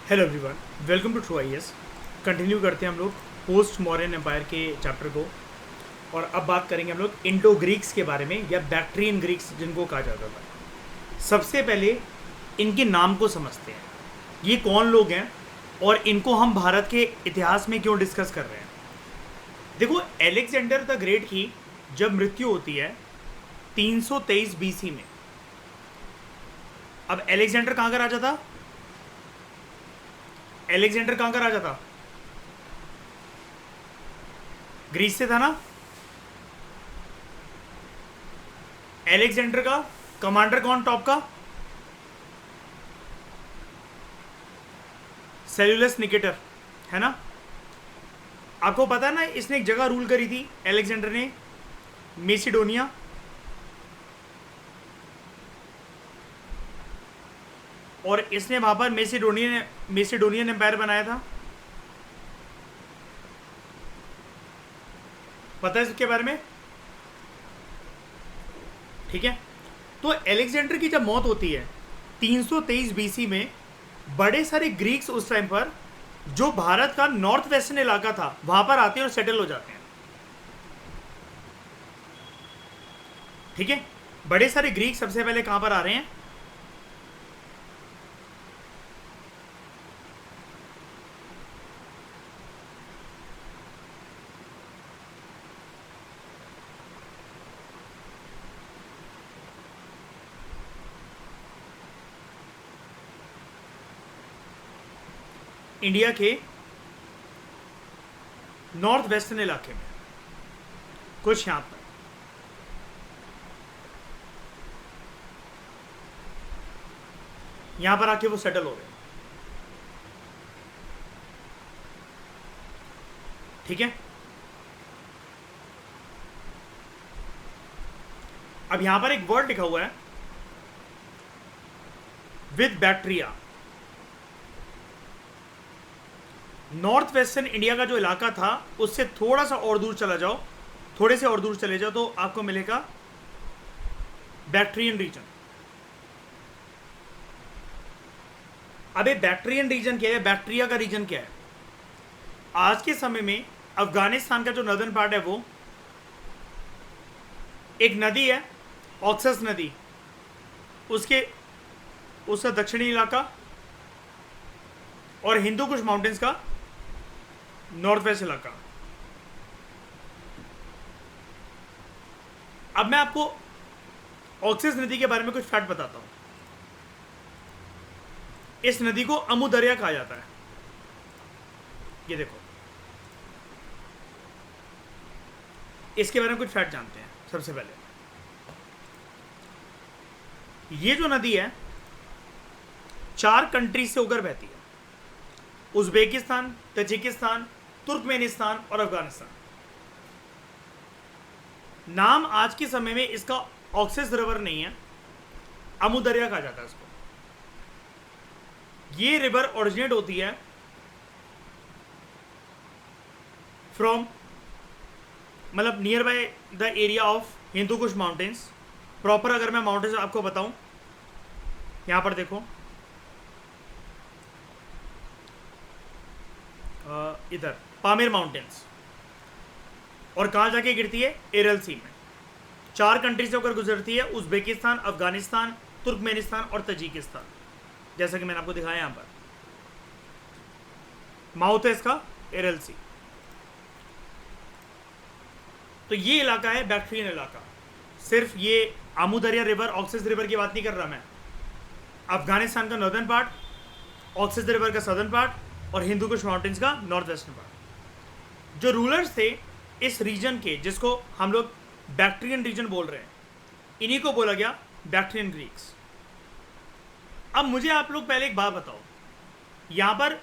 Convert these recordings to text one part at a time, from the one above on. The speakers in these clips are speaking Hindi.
Hello everyone, welcome to true IAS. Continue करते हैं हम लोग पोस्ट मॉडर्न एम्पायर के चैप्टर को। और अब बात करेंगे हम लोग इंडो ग्रीक्स के बारे में, या बैक्ट्रियन ग्रीक्स जिनको कहा जाता था। सबसे पहले इनके नाम को समझते हैं, ये कौन लोग हैं और इनको हम भारत के इतिहास में क्यों डिस्कस कर रहे हैं। देखो, एलेक्जेंडर द ग्रेट की जब मृत्यु होती है 323 बीसी में। अब एलेक्जेंडर कहाँ का राजा था? एलेक्जेंडर कहाँ का राजा था? ग्रीस से था ना। एलेक्जेंडर का कमांडर कौन टॉप का? सेल्यूलस निकेटर, है ना। आपको पता है ना, इसने एक जगह रूल करी थी एलेक्जेंडर ने, मेसिडोनिया। और इसने वहां पर मेसिडोनियन एम्पायर बनाया था। पता है इसके बारे में? ठीक है। तो एलेक्जेंडर की जब मौत होती है 323 बीसी में, बड़े सारे ग्रीक्स उस टाइम पर, जो भारत का नॉर्थ वेस्टर्न इलाका था, वहां पर आते हैं और सेटल हो जाते हैं। ठीक है। बड़े सारे ग्रीक सबसे पहले कहां पर आ रहे हैं? इंडिया के नॉर्थ वेस्टर्न इलाके में, कुछ यहां पर। यहां पर आके वो सेटल हो गए। ठीक है। अब यहां पर एक वर्ड लिखा हुआ है, with Bactria. North western India का जो इलाका था, उससे थोड़ा सा और दूर चला जाओ, थोड़े से और दूर चले जाओ, तो आपको मिलेगा बैक्ट्रियन रीजन। अब ये बैक्ट्रियन रीजन क्या है, बैक्ट्रिया का रीजन क्या है? आज के समय में अफगानिस्तान का जो नदर्न पार्ट है, वो एक नदी है, ऑक्सस नदी, उसका दक्षिणी इलाका, और हिंदू कुश माउंटेन्स का नॉर्थ वेस्ट इलाका। अब मैं आपको ऑक्सस नदी के बारे में कुछ फैक्ट बताता हूं। इस नदी को अमू दरिया कहा जाता है। ये देखो, इसके बारे में कुछ फैक्ट जानते हैं। सबसे पहले, ये जो नदी है 4 कंट्री से होकर बहती है, उज्बेकिस्तान, तजिकिस्तान, तुर्कमेनिस्तान और अफगानिस्तान। नाम आज के समय में इसका ऑक्सस रिवर नहीं है, अमू दरिया कहा जाता है इसको। ये रिवर ओरिजिनेट होती है फ्रॉम, मतलब near by the area of Hindu Kush mountains. Proper अगर मैं माउंटेन्स आपको बताऊं, यहां पर देखो, इधर पामीर माउंटेन्स, और कहाँ जाके गिरती है? एरल सी में। 4 कंट्री से होकर गुजरती है, उज्बेकिस्तान, अफगानिस्तान, तुर्कमेनिस्तान और तजिकिस्तान, जैसा कि मैंने आपको दिखाया यहाँ पर। माउथ है इसका एरल सी। तो ये इलाका है बैक्ट्रियन इलाका। सिर्फ ये आमू दरिया रिवर, ऑक्सस रिवर की बात नहीं कर रहा मैं। अफगानिस्तान का नॉर्दर्न पार्ट, ऑक्सस रिवर का सदर्न पार्ट, और हिंदू कुश माउंटेन्स का नॉर्थ वेस्टर्न पार्ट। जो रूलर्स थे इस रीजन के, जिसको हम लोग बैक्ट्रियन रीजन बोल रहे हैं, इन्हीं को बोला गया बैक्ट्रियन ग्रीक्स। अब मुझे आप लोग पहले एक बात बताओ, यहां पर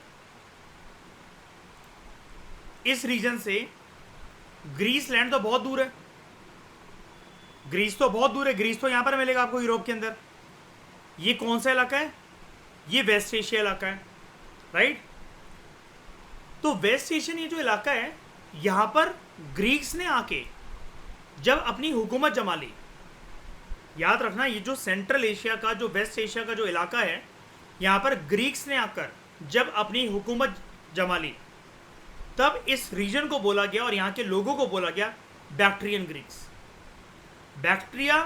इस रीजन से ग्रीस लैंड तो बहुत दूर है। ग्रीस तो बहुत दूर है, ग्रीस तो यहां पर मिलेगा आपको यूरोप के अंदर। ये कौन सा इलाका है? ये वेस्ट एशिया इलाका है, राइट। तो वेस्ट एशियन ये जो इलाका है, यहां पर ग्रीक्स ने आके जब अपनी हुकूमत जमा ली, याद रखना, ये जो सेंट्रल एशिया का, जो वेस्ट एशिया का जो इलाका है, यहाँ पर ग्रीक्स ने आकर जब अपनी हुकूमत जमा ली, तब इस रीजन को बोला गया और यहाँ के लोगों को बोला गया बैक्ट्रियन ग्रीक्स। बैक्ट्रिया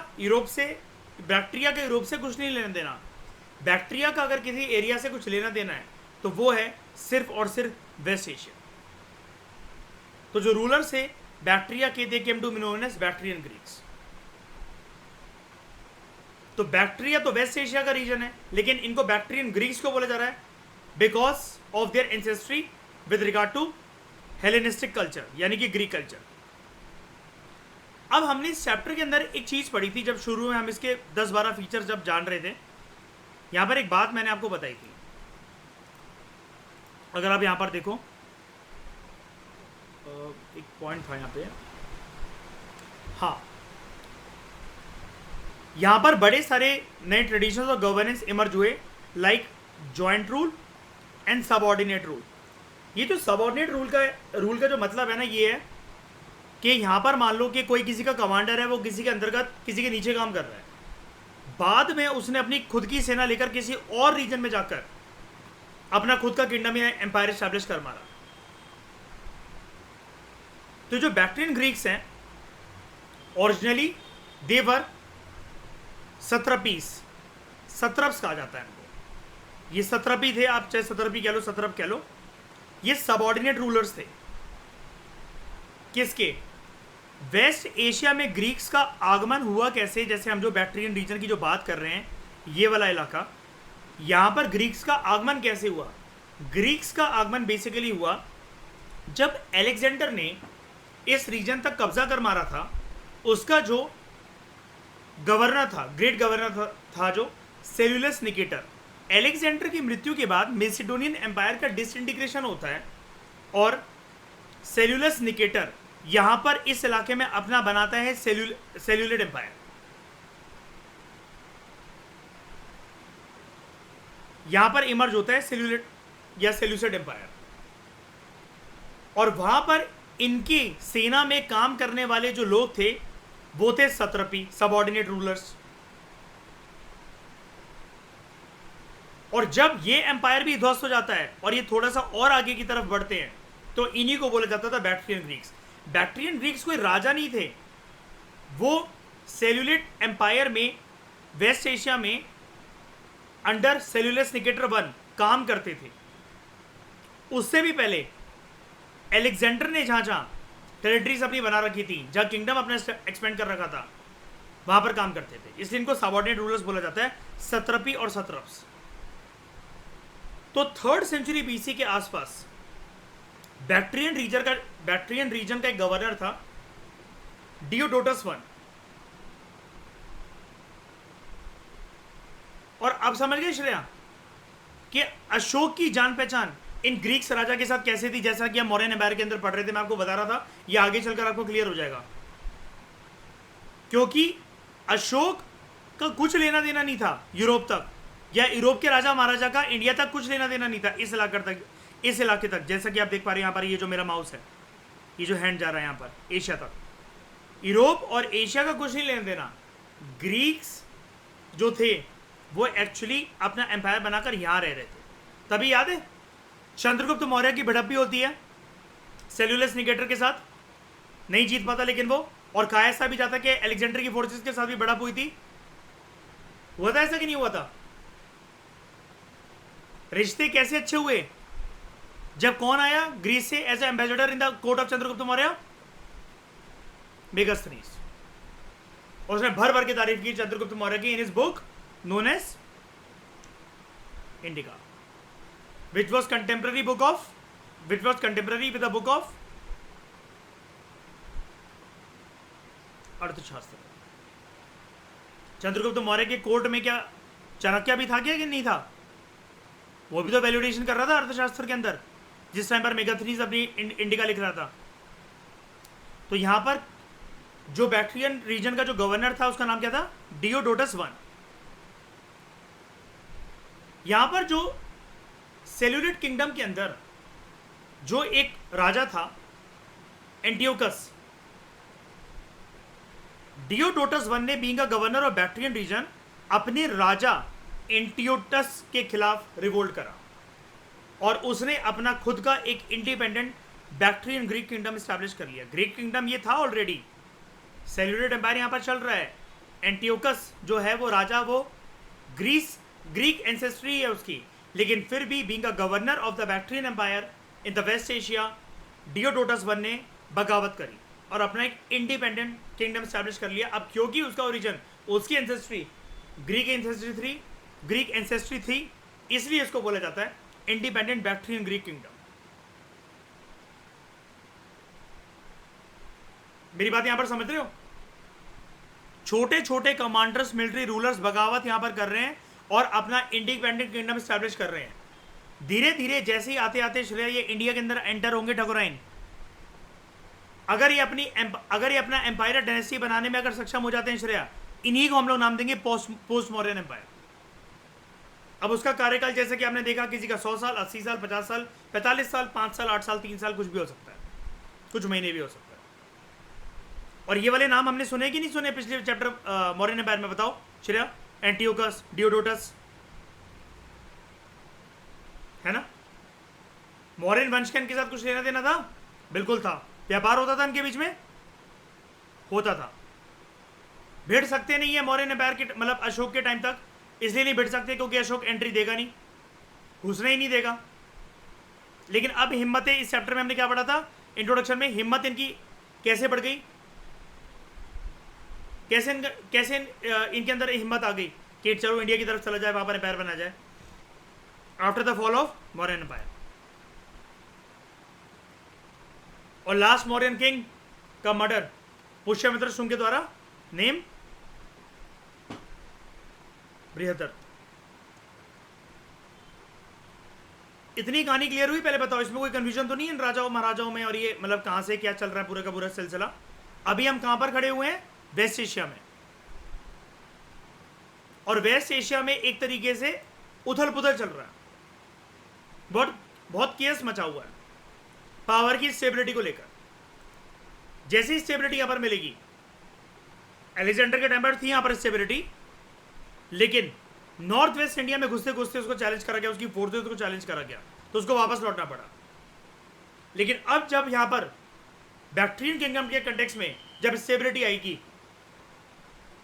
का यूरोप से कुछ नहीं लेना देना। बैक्ट्रिया का अगर किसी एरिया से कुछ लेना देना है तो वो है सिर्फ और सिर्फ वेस्ट एशिया। तो जो रूलर थे बैक्ट्रिया के, they came to be known as Bactrian Greeks. तो बैक्ट्रिया तो वेस्ट एशिया का रीजन है, लेकिन इनको बैक्ट्रियन ग्रीक्स को बोला जा रहा है because of their ancestry with regard to Hellenistic culture, यानी कि ग्रीक कल्चर। अब हमने इस चैप्टर के अंदर एक चीज पढ़ी थी, जब शुरू में हम इसके 10-12 फीचर जब जान रहे थे। यहां पर एक बात मैंने आपको बताई थी, अगर आप यहां पर देखो, एक पॉइंट था यहां पे, हाँ, यहां पर बड़े सारे नए ट्रेडिशंस और गवर्नेंस इमर्ज हुए, like joint rule and subordinate rule. ये जो सबऑर्डिनेट रूल का जो मतलब है ना, ये है कि यहां पर मान लो कि कोई किसी का कमांडर है, वो किसी के अंतर्गत किसी के नीचे काम कर रहा है, बाद में उसने अपनी खुद की सेना लेकर किसी और रीजन में जाकर अपना खुद का किंगडम या एम्पायर एस्टैब्लिश कर मारा। तो जो बैक्ट्रियन ग्रीक्स हैं, ओरिजिनली देवर सत्रपीस, सत्रप्स कहा जाता है इनको। ये सत्रपी थे, आप चाहे सत्रपी कह लो, सत्रप कह लो। ये सबऑर्डिनेट रूलर्स थे किसके? वेस्ट एशिया में ग्रीक्स का आगमन हुआ कैसे? जैसे हम जो बैक्ट्रियन रीजन की जो बात कर रहे हैं, ये वाला इलाका, यहां पर ग्रीक्स का आगमन कैसे हुआ? ग्रीक्स का आगमन बेसिकली हुआ जब अलेक्जेंडर ने इस रीजन तक कब्जा कर मारा था। उसका जो गवर्नर था, ग्रेट गवर्नर था जो सेल्यूलस निकेटर। अलेक्जेंडर की मृत्यु के बाद मैसिडोनियन एम्पायर का डिसइंटीग्रेशन होता है और सेल्यूलस निकेटर यहां पर इस इलाके में अपना बनाता है सेल्यूलिड एम्पायर। यहां पर इमर्ज होता है सेल्यूलिड या सेल्यूसिड एम्पायर, और वहां पर इनकी सेना में काम करने वाले जो लोग थे वो थे सत्रपी, सबऑर्डिनेट रूलर्स। और जब ये एम्पायर भी ध्वस्त हो जाता है और ये थोड़ा सा और आगे की तरफ बढ़ते हैं, तो इन्हीं को बोला जाता था बैक्ट्रियन ग्रीक्स। बैक्ट्रियन ग्रीक्स कोई राजा नहीं थे, वो सेल्यूलिड एम्पायर में वेस्ट एशिया में अंडर सेल्यूलस निकेटर वन काम करते थे। उससे भी पहले अलेक्जेंडर ने जहां जहां टेरिटरीज अपनी बना रखी थी, जहां किंगडम अपने एक्सपेंड कर रखा था, वहां पर काम करते थे। इसलिए इनको सबऑर्डिनेट रूलर्स बोला जाता है, सत्रपी और सत्रप्स। तो 3rd सेंचुरी बीसी के आसपास बैक्ट्रियन रीजन का एक गवर्नर था डियोडोटस I। और अब समझ गए श्रेया कि अशोक की जान पहचान इन ग्रीक्स राजा के साथ कैसे थी? जैसा कि हम मौर्यन एम्पायर के अंदर पढ़ रहे थे, मैं आपको बता रहा था, ये आगे चलकर आपको क्लियर हो जाएगा। क्योंकि अशोक का कुछ लेना देना नहीं था यूरोप तक, या यूरोप के राजा महाराजा का इंडिया तक कुछ लेना देना नहीं था, इस इलाके तक। जैसा कि आप देख पा रहे हैं यहाँ पर, ये जो मेरा माउस है, ये जो हैंड जा रहा है यहाँ पर, एशिया तक। यूरोप और एशिया का कुछ नहीं लेना देना। ग्रीक्स जो थे वो एक्चुअली अपना एम्पायर बनाकर यहाँ रह रहे थे। तभी याद है चंद्रगुप्त मौर्य की भिड़प भी होती है सेल्यूलस निकेटर के साथ, नहीं जीत पाता लेकिन वो, और कहा ऐसा भी जाता कि अलेक्जेंडर की फोर्सेस के साथ भी भिड़प हुई थी। हुआ था ऐसा कि नहीं हुआ था? रिश्ते कैसे अच्छे हुए जब कौन आया ग्रीस से as a ambassador in the court of Chandragupta Maurya? Megasthenes. और उसने भर भर के तारीफ की चंद्रगुप्त मौर्य की in his book known as Indica, which was contemporary with the book of अर्थशास्त्र। चंद्रगुप्त मौर्य के कोर्ट में क्या चाणक्य भी था क्या कि नहीं था? वो भी तो वैल्यूडेशन कर रहा था अर्थशास्त्र के अंदर, जिस टाइम पर मेगास्थनीज अपनी इंडिका लिख रहा था। तो यहां पर जो बैक्ट्रियन रीजन का जो गवर्नर था उसका नाम क्या था? डियोडोटस I। यहां पर जो सेल्यूलिड किंगडम के अंदर जो एक राजा था एंटियोकस, डियोडोटस I ने being a governor of Bactrian region अपने राजा एंटियोटस के खिलाफ रिवोल्ट करा। और उसने अपना खुद का एक independent Bactrian Greek kingdom establish कर लिया। ग्रीक किंगडम ये था ऑलरेडी, सेल्यूलेड एम्पायर यहाँ पर चल रहा है। एंटियोकस जो है वो राजा, वो ग्रीक एंसेस्ट्री है उसकी, लेकिन फिर भी being a governor of the Bactrian empire in the West Asia, Diodotus one ने बगावत करी और अपना एक इंडिपेंडेंट किंगडम स्टैब्लिश कर लिया। अब क्योंकि उसका ओरिजिन, उसकी एंसेस्ट्री ग्रीक एंसेस्ट्री थी, इसलिए इसको बोला जाता है इंडिपेंडेंट बैक्ट्रियन ग्रीक किंगडम। मेरी बात यहां पर समझ रहे हो? छोटे छोटे कमांडर्स, मिलिट्री रूलर्स बगावत यहां पर कर रहे हैं और अपना इंडिपेंडेंट किंगडम स्टैब्लिश कर रहे हैं। धीरे धीरे जैसे ही आते आते श्रेया ये इंडिया के अंदर एंटर होंगे ठकुराइन, अगर ये अपना एम्पायर डायनेस्टी बनाने में अगर सक्षम हो जाते हैं श्रेया, इन्हीं को हम लोग नाम देंगे पोस्ट मौर्यन एम्पायर। अब उसका कार्यकाल जैसे कि आपने देखा, किसी का 100 साल, 80 साल, 50 साल, 45 साल, 5 साल, 8 साल, 3 साल, कुछ भी हो सकता है, कुछ महीने भी हो सकता है। और ये वाले नाम हमने सुने कि नहीं सुने पिछले चैप्टर मौर्यन एम्पायर में? बताओ श्रेया। एंटियोकस, डियोडोटस, है ना? मौर्यन वंश के इनके साथ कुछ लेना देना था? बिल्कुल था। व्यापार होता था इनके बीच में, होता था। भिड़ सकते नहीं है मौर्यन एम्पायर के, मतलब अशोक के टाइम तक, इसलिए नहीं भिड़ सकते क्योंकि अशोक एंट्री देगा नहीं, घुसने ही नहीं देगा। लेकिन अब हिम्मतें, इस चैप्टर में हमने क्या पढ़ा था इंट्रोडक्शन में, हिम्मत इनकी कैसे बढ़ गई, कैसे इनके अंदर हिम्मत आ गई कि चलो इंडिया की तरफ चला जाए, वहां पर एम्पायर बना जाए after the fall of Mauryan empire. और लास्ट मौर्यन किंग का मर्डर पुष्यमित्र शुंग के द्वारा, नेम बृहदर। इतनी कहानी क्लियर हुई? पहले बताओ, इसमें कोई कंफ्यूजन तो नहीं है इन राजाओं महाराजाओं में, और ये मतलब कहां से क्या चल रहा है पूरा का पूरा सिलसिला? अभी हम कहां पर खड़े हुए हैं? वेस्ट एशिया में। और वेस्ट एशिया में एक तरीके से उथल पुथल चल रहा है, बहुत केस मचा हुआ है पावर की स्टेबिलिटी को लेकर। जैसी स्टेबिलिटी यहां पर मिलेगी, अलेक्जेंडर के टाइम पर थी यहां पर स्टेबिलिटी, लेकिन नॉर्थ वेस्ट इंडिया में घुसते घुसते उसको चैलेंज करा गया, उसकी फोर्सेस को चैलेंज करा गया, तो उसको वापस लौटना पड़ा। लेकिन अब जब यहां पर बैक्ट्रियन किंगडम के कंटेक्स्ट में जब स्टेबिलिटी आएगी,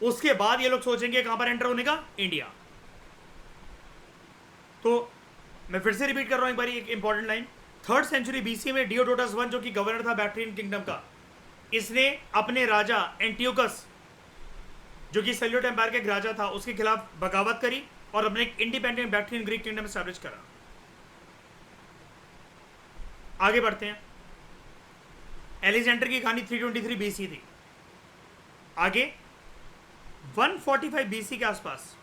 उसके बाद ये लोग सोचेंगे कहां पर एंटर होने का? इंडिया। तो मैं फिर से रिपीट कर रहा हूं एक बार एक important line. 3rd century BC में डियोडोटस वन, जो कि गवर्नर था बैक्ट्रियन किंगडम का, इसने अपने राजा एंटियोकस, जो कि सेल्यूट एम्पायर के राजा था, उसके खिलाफ बगावत करी और अपने एक independent Bactrian Greek kingdom establish करा। आगे बढ़ते हैं। एलेक्जेंडर की कहानी 323 बीसी थी। आगे 145 बीसी के आसपास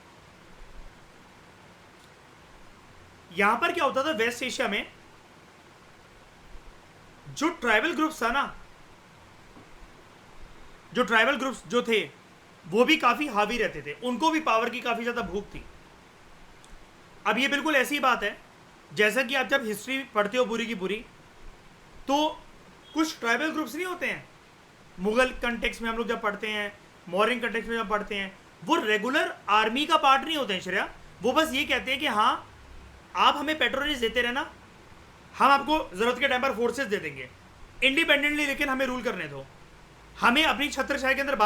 यहां पर क्या होता था? वेस्ट एशिया में जो ट्राइबल ग्रुप्स था ना, जो ट्राइबल ग्रुप्स जो थे वो भी काफी हावी रहते थे, उनको भी पावर की काफी ज्यादा भूख थी। अब ये बिल्कुल ऐसी बात है जैसा कि आप जब हिस्ट्री पढ़ते हो पूरी की पूरी, तो कुछ ट्राइबल ग्रुप्स नहीं होते हैं, मुगल कंटेक्स्ट में हम लोग जब पढ़ते हैं, मॉडर्न कंटेक्स्ट में जब पढ़ते हैं, वो रेगुलर आर्मी का पार्ट नहीं होते हैं श्रेया। वो बस ये कहते हैं कि हाँ आप हमें पेट्रोनेज देते रहना, हम आपको जरूरत के टाइम पर फोर्सेस दे देंगे इंडिपेंडेंटली, लेकिन हमें रूल करने दो, हमें अपनी छत्रछाया के अंदर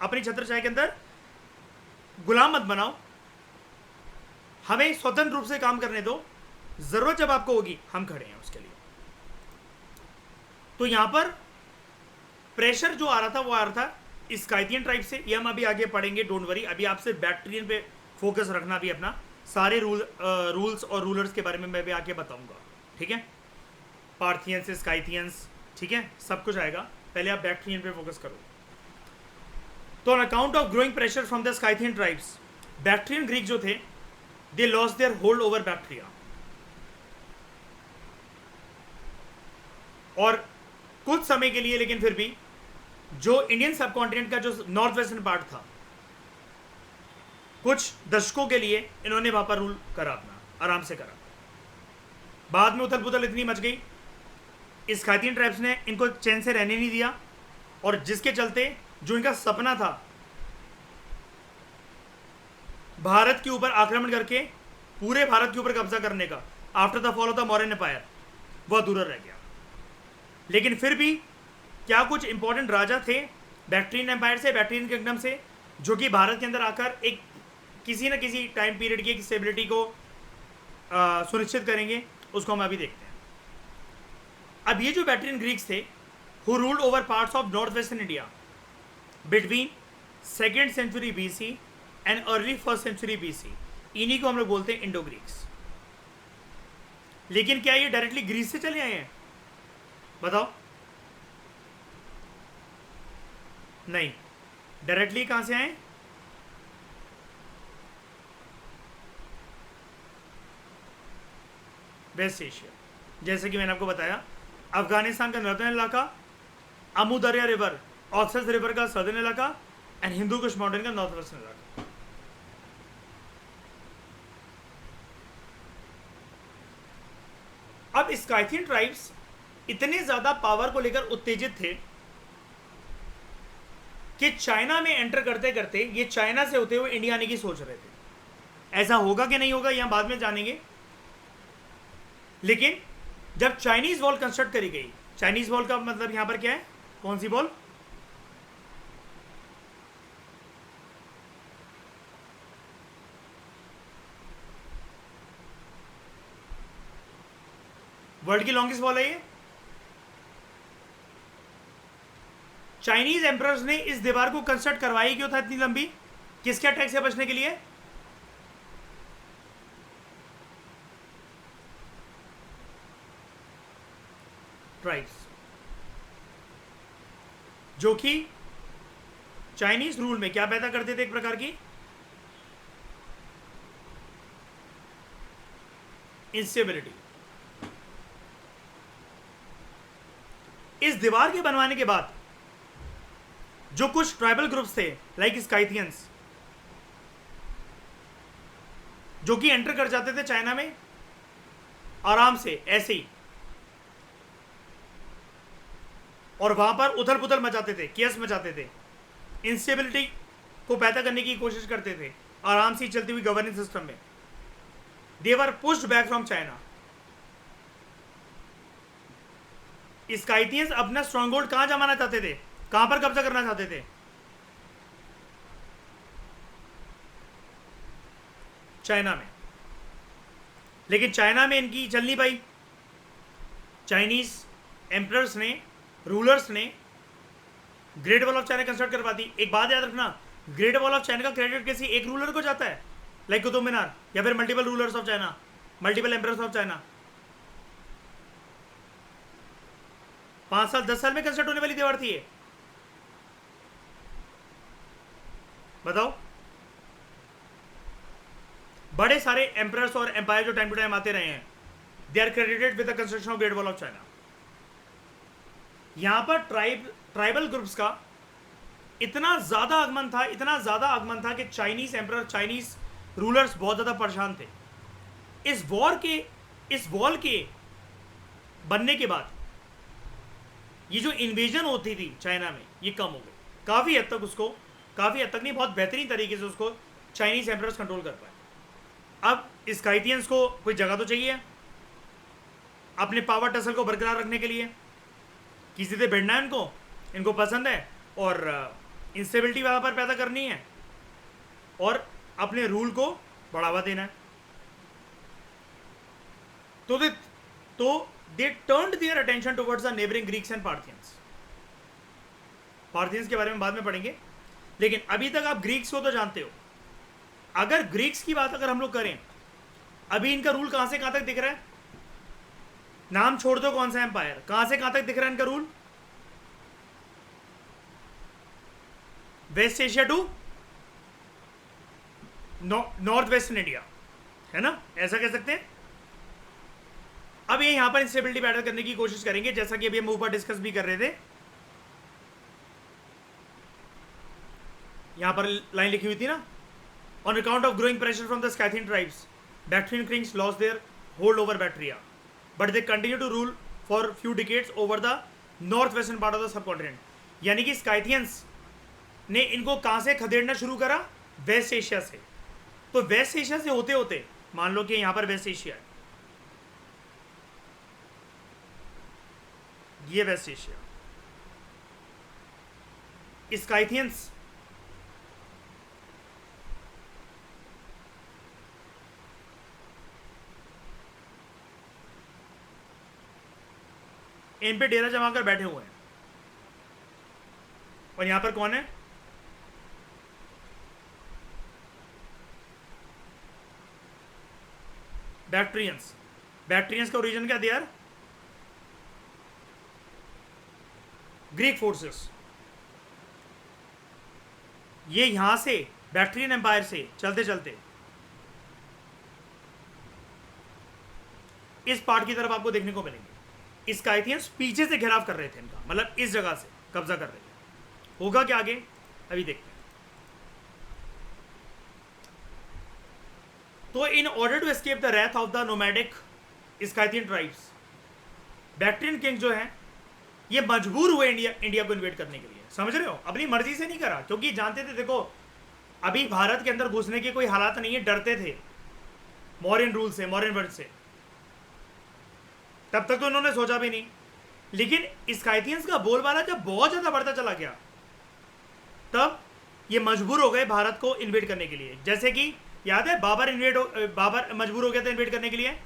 अपनी छत्रछाया के अंदर गुलाम मत बनाओ, हमें स्वतंत्र रूप से काम करने दो, जरूरत जब आपको होगी हम खड़े हैं उसके लिए। तो यहां पर प्रेशर जो आ रहा था वो आ रहा था स्काइथियन ट्राइब से, ये हम अभी आगे पढ़ेंगे, डोंट वरी। अभी आपसे बैक्ट्रियन पे फोकस रखना भी अपना, सारे रूल्स और रूलर्स के बारे में मैं भी आगे बताऊंगा, ठीक है? पार्थियंस, स्काइथियंस, ठीक है, सब कुछ आएगा, पहले आप बैक्ट्रियन पे फोकस करो। तो on account of growing pressure from the Scythian tribes, Bactrian Greek जो थे, they lost their hold over Bactria. और कुछ समय के लिए, लेकिन फिर भी जो इंडियन सब कॉन्टिनेंट का जो नॉर्थ वेस्टर्न पार्ट था, कुछ दशकों के लिए इन्होंने वहां पर रूल करा, अपना आराम से करा। बाद में उथल पुथल इतनी मच गई, इस स्काइथियन ट्राइब्स ने इनको चैन से रहने नहीं दिया, और जिसके चलते जो इनका सपना था भारत के ऊपर आक्रमण करके पूरे भारत के ऊपर कब्जा करने का, after the fall of the Mauryan empire वह अधूरा रह गया। लेकिन फिर भी क्या कुछ इंपॉर्टेंट राजा थे बैक्ट्रियन एम्पायर से, बैक्ट्रियन किंगडम से, जो कि भारत के अंदर आकर एक किसी न किसी टाइम पीरियड की स्टेबिलिटी को सुनिश्चित करेंगे, उसको हम अभी देखते हैं। अब ये जो बैक्ट्रियन ग्रीक्स थे who ruled over parts of north western India between 2nd century BC and early 1st century BC, इन्हीं को हम लोग बोलते हैं इंडो ग्रीक्स। लेकिन क्या ये डायरेक्टली ग्रीस से चले आए हैं? बताओ। नहीं, डायरेक्टली कहां से आए? West Asia. जैसे कि मैंने आपको बताया, अफगानिस्तान का नॉर्दर्न इलाका, अमू दरिया रिवर, ऑक्सस रिवर का सदर्न इलाका एंड हिंदू कुश माउंटेन का नॉर्थ वेस्टर्न इलाका। अब स्काइथियन ट्राइब्स इतने ज्यादा पावर को लेकर उत्तेजित थे कि चाइना में एंटर करते करते ये चाइना से होते हुए इंडिया आने की सोच रहे थे। ऐसा होगा कि नहीं होगा यहां बाद में जानेंगे। लेकिन जब चाइनीज वॉल कंस्ट्रक्ट करी गई, चाइनीज वॉल का मतलब यहां पर क्या है? कौन सी वॉल? वर्ल्ड की लॉन्गेस्ट वॉल है ये। चाइनीज एम्परर्स ने इस दीवार को कंस्ट्रक्ट करवाई क्यों था इतनी लंबी? किसके अटैक से बचने के लिए? ट्राइब्स, जो कि चाइनीज रूल में क्या पैदा करते थे? एक प्रकार की इंस्टेबिलिटी। इस दीवार के बनवाने के बाद जो कुछ ट्राइबल ग्रुप्स थे लाइक स्काइथियंस, जो कि एंटर कर जाते थे चाइना में आराम से ऐसे ही, और वहां पर उथल पुथल मचाते थे, केस मचाते थे, इंस्टेबिलिटी को पैदा करने की कोशिश करते थे आराम से चलती हुई गवर्नेंस सिस्टम में। दे वर पुश्ड बैक फ्रॉम चाइना। स्काइथियंस अपना स्ट्रॉन्ग होल्ड कहां जमाना चाहते थे? कहां पर कब्जा करना चाहते थे? चाइना में। लेकिन चाइना में इनकी चल नहीं पाई। चाइनीज एम्परर्स ने, रूलर्स ने great wall of China construct करवा दी। एक बात याद रखना, ग्रेट वॉल ऑफ चाइना का क्रेडिट किसी एक रूलर को जाता है लाइक कुतुब मीनार, या फिर multiple rulers of China, multiple emperors of China. 5 साल 10 साल में कंस्ट्रक्ट होने वाली दीवार थी ये। बताओ। बड़े सारे एम्परर्स और एम्पायर जो टाइम टू टाइम आते रहे हैं, they are credited with the construction of great wall of China. यहां पर ट्राइबल ग्रुप्स का इतना ज्यादा आगमन था, इतना ज्यादा आगमन था कि चाइनीज एम्परर, चाइनीज रूलर्स बहुत ज्यादा परेशान थे। इस वॉल के बनने के बाद ये जो इन्वेजन होती थी चाइना में, ये कम हो गई काफी हद तक। उसको काफी हद तक नहीं, बहुत बेहतरीन तरीके से उसको चाइनीज एम्परर्स कंट्रोल कर पाए। अब स्काइथियंस को कोई जगह तो चाहिए अपने पावर टसल को बरकरार रखने के लिए। किसी से भिड़ना है इनको पसंद है, और इंस्टेबिलिटी वहां पर पैदा करनी है और अपने रूल को बढ़ावा देना है। तो दे turned their attention towards the neighbouring Greeks and Parthians. Parthians के बारे में बाद में पढ़ेंगे, लेकिन अभी तक आप ग्रीक्स को तो जानते हो। अगर ग्रीक्स की बात अगर हम लोग करें, अभी इनका रूल कहां से कहां तक दिख रहा है? नाम छोड़ दो कौन सा एम्पायर, कहां से कहां तक दिख रहा है इनका rule? West Asia to north western India, है ना? ऐसा कह सकते हैं। अब ये यहां पर इंस्टेबिलिटी पैदा करने की कोशिश करेंगे, जैसा कि अभी हम ऊपर डिस्कस भी कर रहे थे। यहां पर लाइन लिखी हुई थी ना, on account of growing pressure from the Scythian tribes, Bactrian kings lost their hold over Bactria, but they continue to rule for few decades over the north western part of the subcontinent. यानी कि स्काइथियंस ने इनको कहां से खदेड़ना शुरू करा? वेस्ट एशिया से। तो वेस्ट एशिया से होते होते मान लो कि यहां पर वेस्ट एशिया है, ये वेस्ट एशिया। स्काइथियंस इन पे डेरा जमा कर बैठे हुए हैं। और यहां पर कौन है? बैक्ट्रियंस। बैक्ट्रियंस का ओरिजिन क्या दिया? Greek forces. ये यहां से बैक्ट्रियन एम्पायर से चलते चलते इस पार्ट की तरफ आपको देखने को मिलेंगे। स्काइथियंस पीछे से घेराव कर रहे थे इनका, मतलब इस जगह से कब्जा कर रहे थे। होगा क्या आगे अभी देखते हैं। तो in order to escape the wrath of the nomadic Scythian tribes, Bactrian king जो है ये मजबूर हुए इंडिया को इन्वेट करने के लिए। समझ रहे हो? अपनी मर्जी से नहीं करा, क्योंकि जानते थे देखो अभी भारत के अंदर घुसने के कोई हालात नहीं है, डरते थे मौर्यन रूल से, मौर्यन वर्ड से। तब तक तो उन्होंने सोचा भी नहीं। लेकिन स्काइथियंस का बोलबाला जब बहुत ज्यादा बढ़ता चला गया, तब ये मजबूर हो गए भारत को इन्वेट करने के लिए। जैसे कि याद है बाबर मजबूर हो गया था इन्वेट करने के लिए।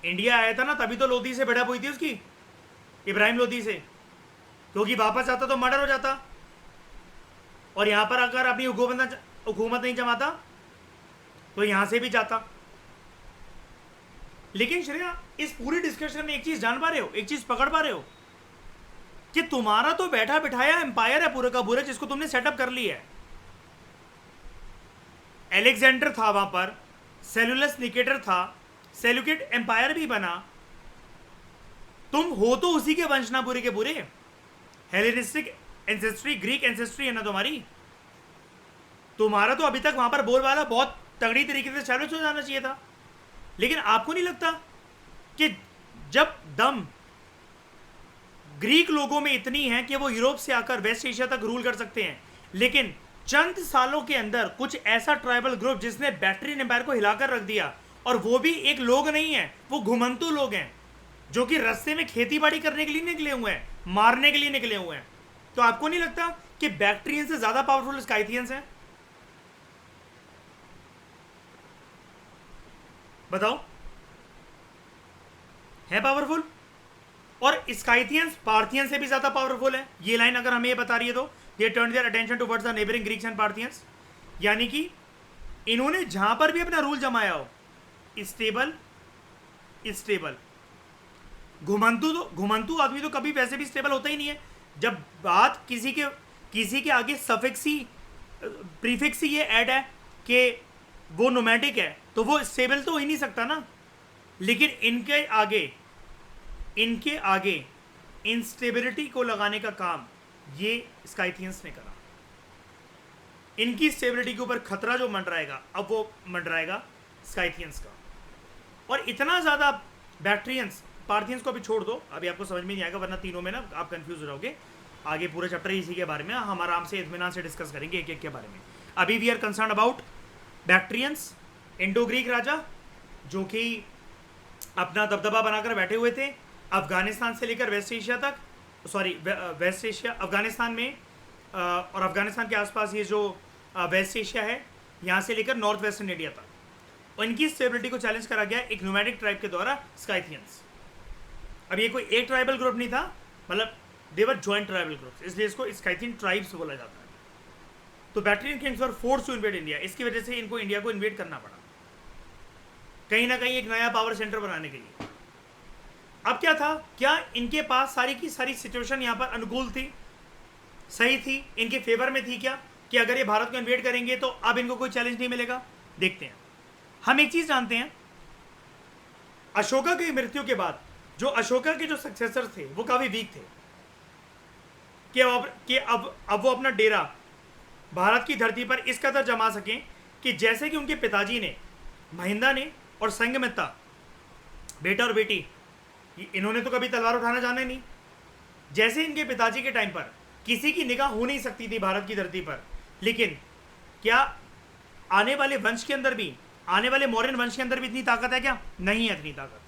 इंडिया आया था ना, तभी तो लोधी से भिड़प हुई थी उसकी, इब्राहिम लोधी से, क्योंकि वापस आता तो मर्डर हो जाता। और यहां पर अगर अपनी हुकूमत नहीं जमाता तो यहां से भी जाता। लेकिन श्रेया, इस पूरी डिस्कशन में एक चीज जान पा रहे हो, एक चीज पकड़ पा रहे हो कि तुम्हारा तो बैठा बिठाया एम्पायर है पूरे का पूरा, जिसको तुमने सेटअप कर लिया है। एलेक्जेंडर था वहां पर, सेलुलस निकेटर था, सेल्यूकिड एम्पायर भी बना। तुम हो तो उसी के वंश ना पूरे के पूरे। हेलेनिस्टिक एंसेस्ट्री, ग्रीक एंसेस्ट्री है ना तुम्हारी। तुम्हारा तो अभी तक वहां पर बोलबाला बहुत तगड़ी तरीके से चैलेंज हो जाना चाहिए था। लेकिन आपको नहीं लगता कि जब दम ग्रीक लोगों में इतनी है कि वो यूरोप से आकर वेस्ट एशिया तक रूल कर सकते हैं, लेकिन चंद सालों के अंदर कुछ ऐसा ट्राइबल ग्रुप जिसने बैक्ट्रियन एम्पायर को हिलाकर रख दिया, और वो भी एक लोग नहीं है, वो घुमंतु लोग हैं जो कि रास्ते में खेती बाड़ी करने के लिए निकले हुए हैं, मारने के लिए निकले हुए हैं। तो आपको नहीं लगता कि बैक्ट्रियन से ज्यादा पावरफुल स्काइथियंस हैं? बताओ, है पावरफुल? और स्काइथियंस पार्थियन से भी ज्यादा पावरफुल है। ये लाइन अगर हमें ये बता रही है तो ये turn their attention towards the neighbouring Greeks and Parthians, यानी कि इन्होंने जहां पर भी अपना रूल जमाया हो, स्टेबल स्टेबल। घुमंतु आदमी तो कभी वैसे भी स्टेबल होता ही नहीं है। जब बात किसी के आगे सफिक्स ही प्रीफिक्स ही ये ऐड है कि वो नोमैटिक है, तो वो स्टेबल तो हो ही नहीं सकता ना। लेकिन इनके आगे इंस्टेबिलिटी को लगाने का काम ये स्काइथियंस ने करा। इनकी स्टेबिलिटी के ऊपर खतरा जो मंडराएगा, अब वो मंडराएगा स्काइथियंस का। और इतना ज़्यादा बैक्ट्रियंस, पार्थियंस को अभी छोड़ दो, अभी आपको समझ में नहीं आएगा, वरना तीनों में ना आप कंफ्यूज हो जाओगे। आगे पूरा चैप्टर इसी के बारे में हम आराम से इत्मीनान से डिस्कस करेंगे एक एक के बारे में। अभी we are concern about Bactrians, Indo Greek राजा जो कि अपना दबदबा बनाकर बैठे हुए थे अफगानिस्तान से लेकर वेस्ट एशिया तक, वेस्ट एशिया, अफगानिस्तान में और अफगानिस्तान के आसपास ये जो वेस्ट एशिया है, यहाँ से लेकर नॉर्थ वेस्टर्न इंडिया तक। और इनकी स्टेबिलिटी को चैलेंज करा गया एक नोमैडिक ट्राइब के द्वारा, स्काइथियंस। अब ये कोई एक ट्राइबल ग्रुप नहीं था, मतलब देवर जॉइंट ट्राइबल ग्रुप्स, इसलिए इसको स्काइथियन ट्राइब्स बोला जाता है। तो Bactrian kings were forced to invade India, इसकी वजह से इनको इंडिया को इन्वेड करना पड़ा, कहीं ना कहीं एक नया पावर सेंटर बनाने के लिए। अब क्या था, क्या इनके पास सारी की सारी सिचुएशन यहाँ पर अनुकूल थी, सही थी, इनके फेवर में थी क्या, कि अगर ये भारत को इन्वेड करेंगे तो अब इनको कोई चैलेंज नहीं मिलेगा? देखते हैं। हम एक चीज जानते हैं, अशोका की मृत्यु के बाद जो अशोका के जो सक्सेसर थे वो काफी वीक थे कि अब वो अपना डेरा भारत की धरती पर इस कदर जमा सकें कि जैसे कि उनके पिताजी ने, महिंदा ने और संघमित्रा, बेटा और बेटी, इन्होंने तो कभी तलवार उठाना जाना नहीं। जैसे इनके पिताजी के टाइम पर किसी की निगाह हो नहीं सकती थी भारत की धरती पर, लेकिन क्या आने वाले वंश के अंदर भी, आने वाले मौर्यन वंश के अंदर भी इतनी ताकत है क्या? नहीं है इतनी ताकत।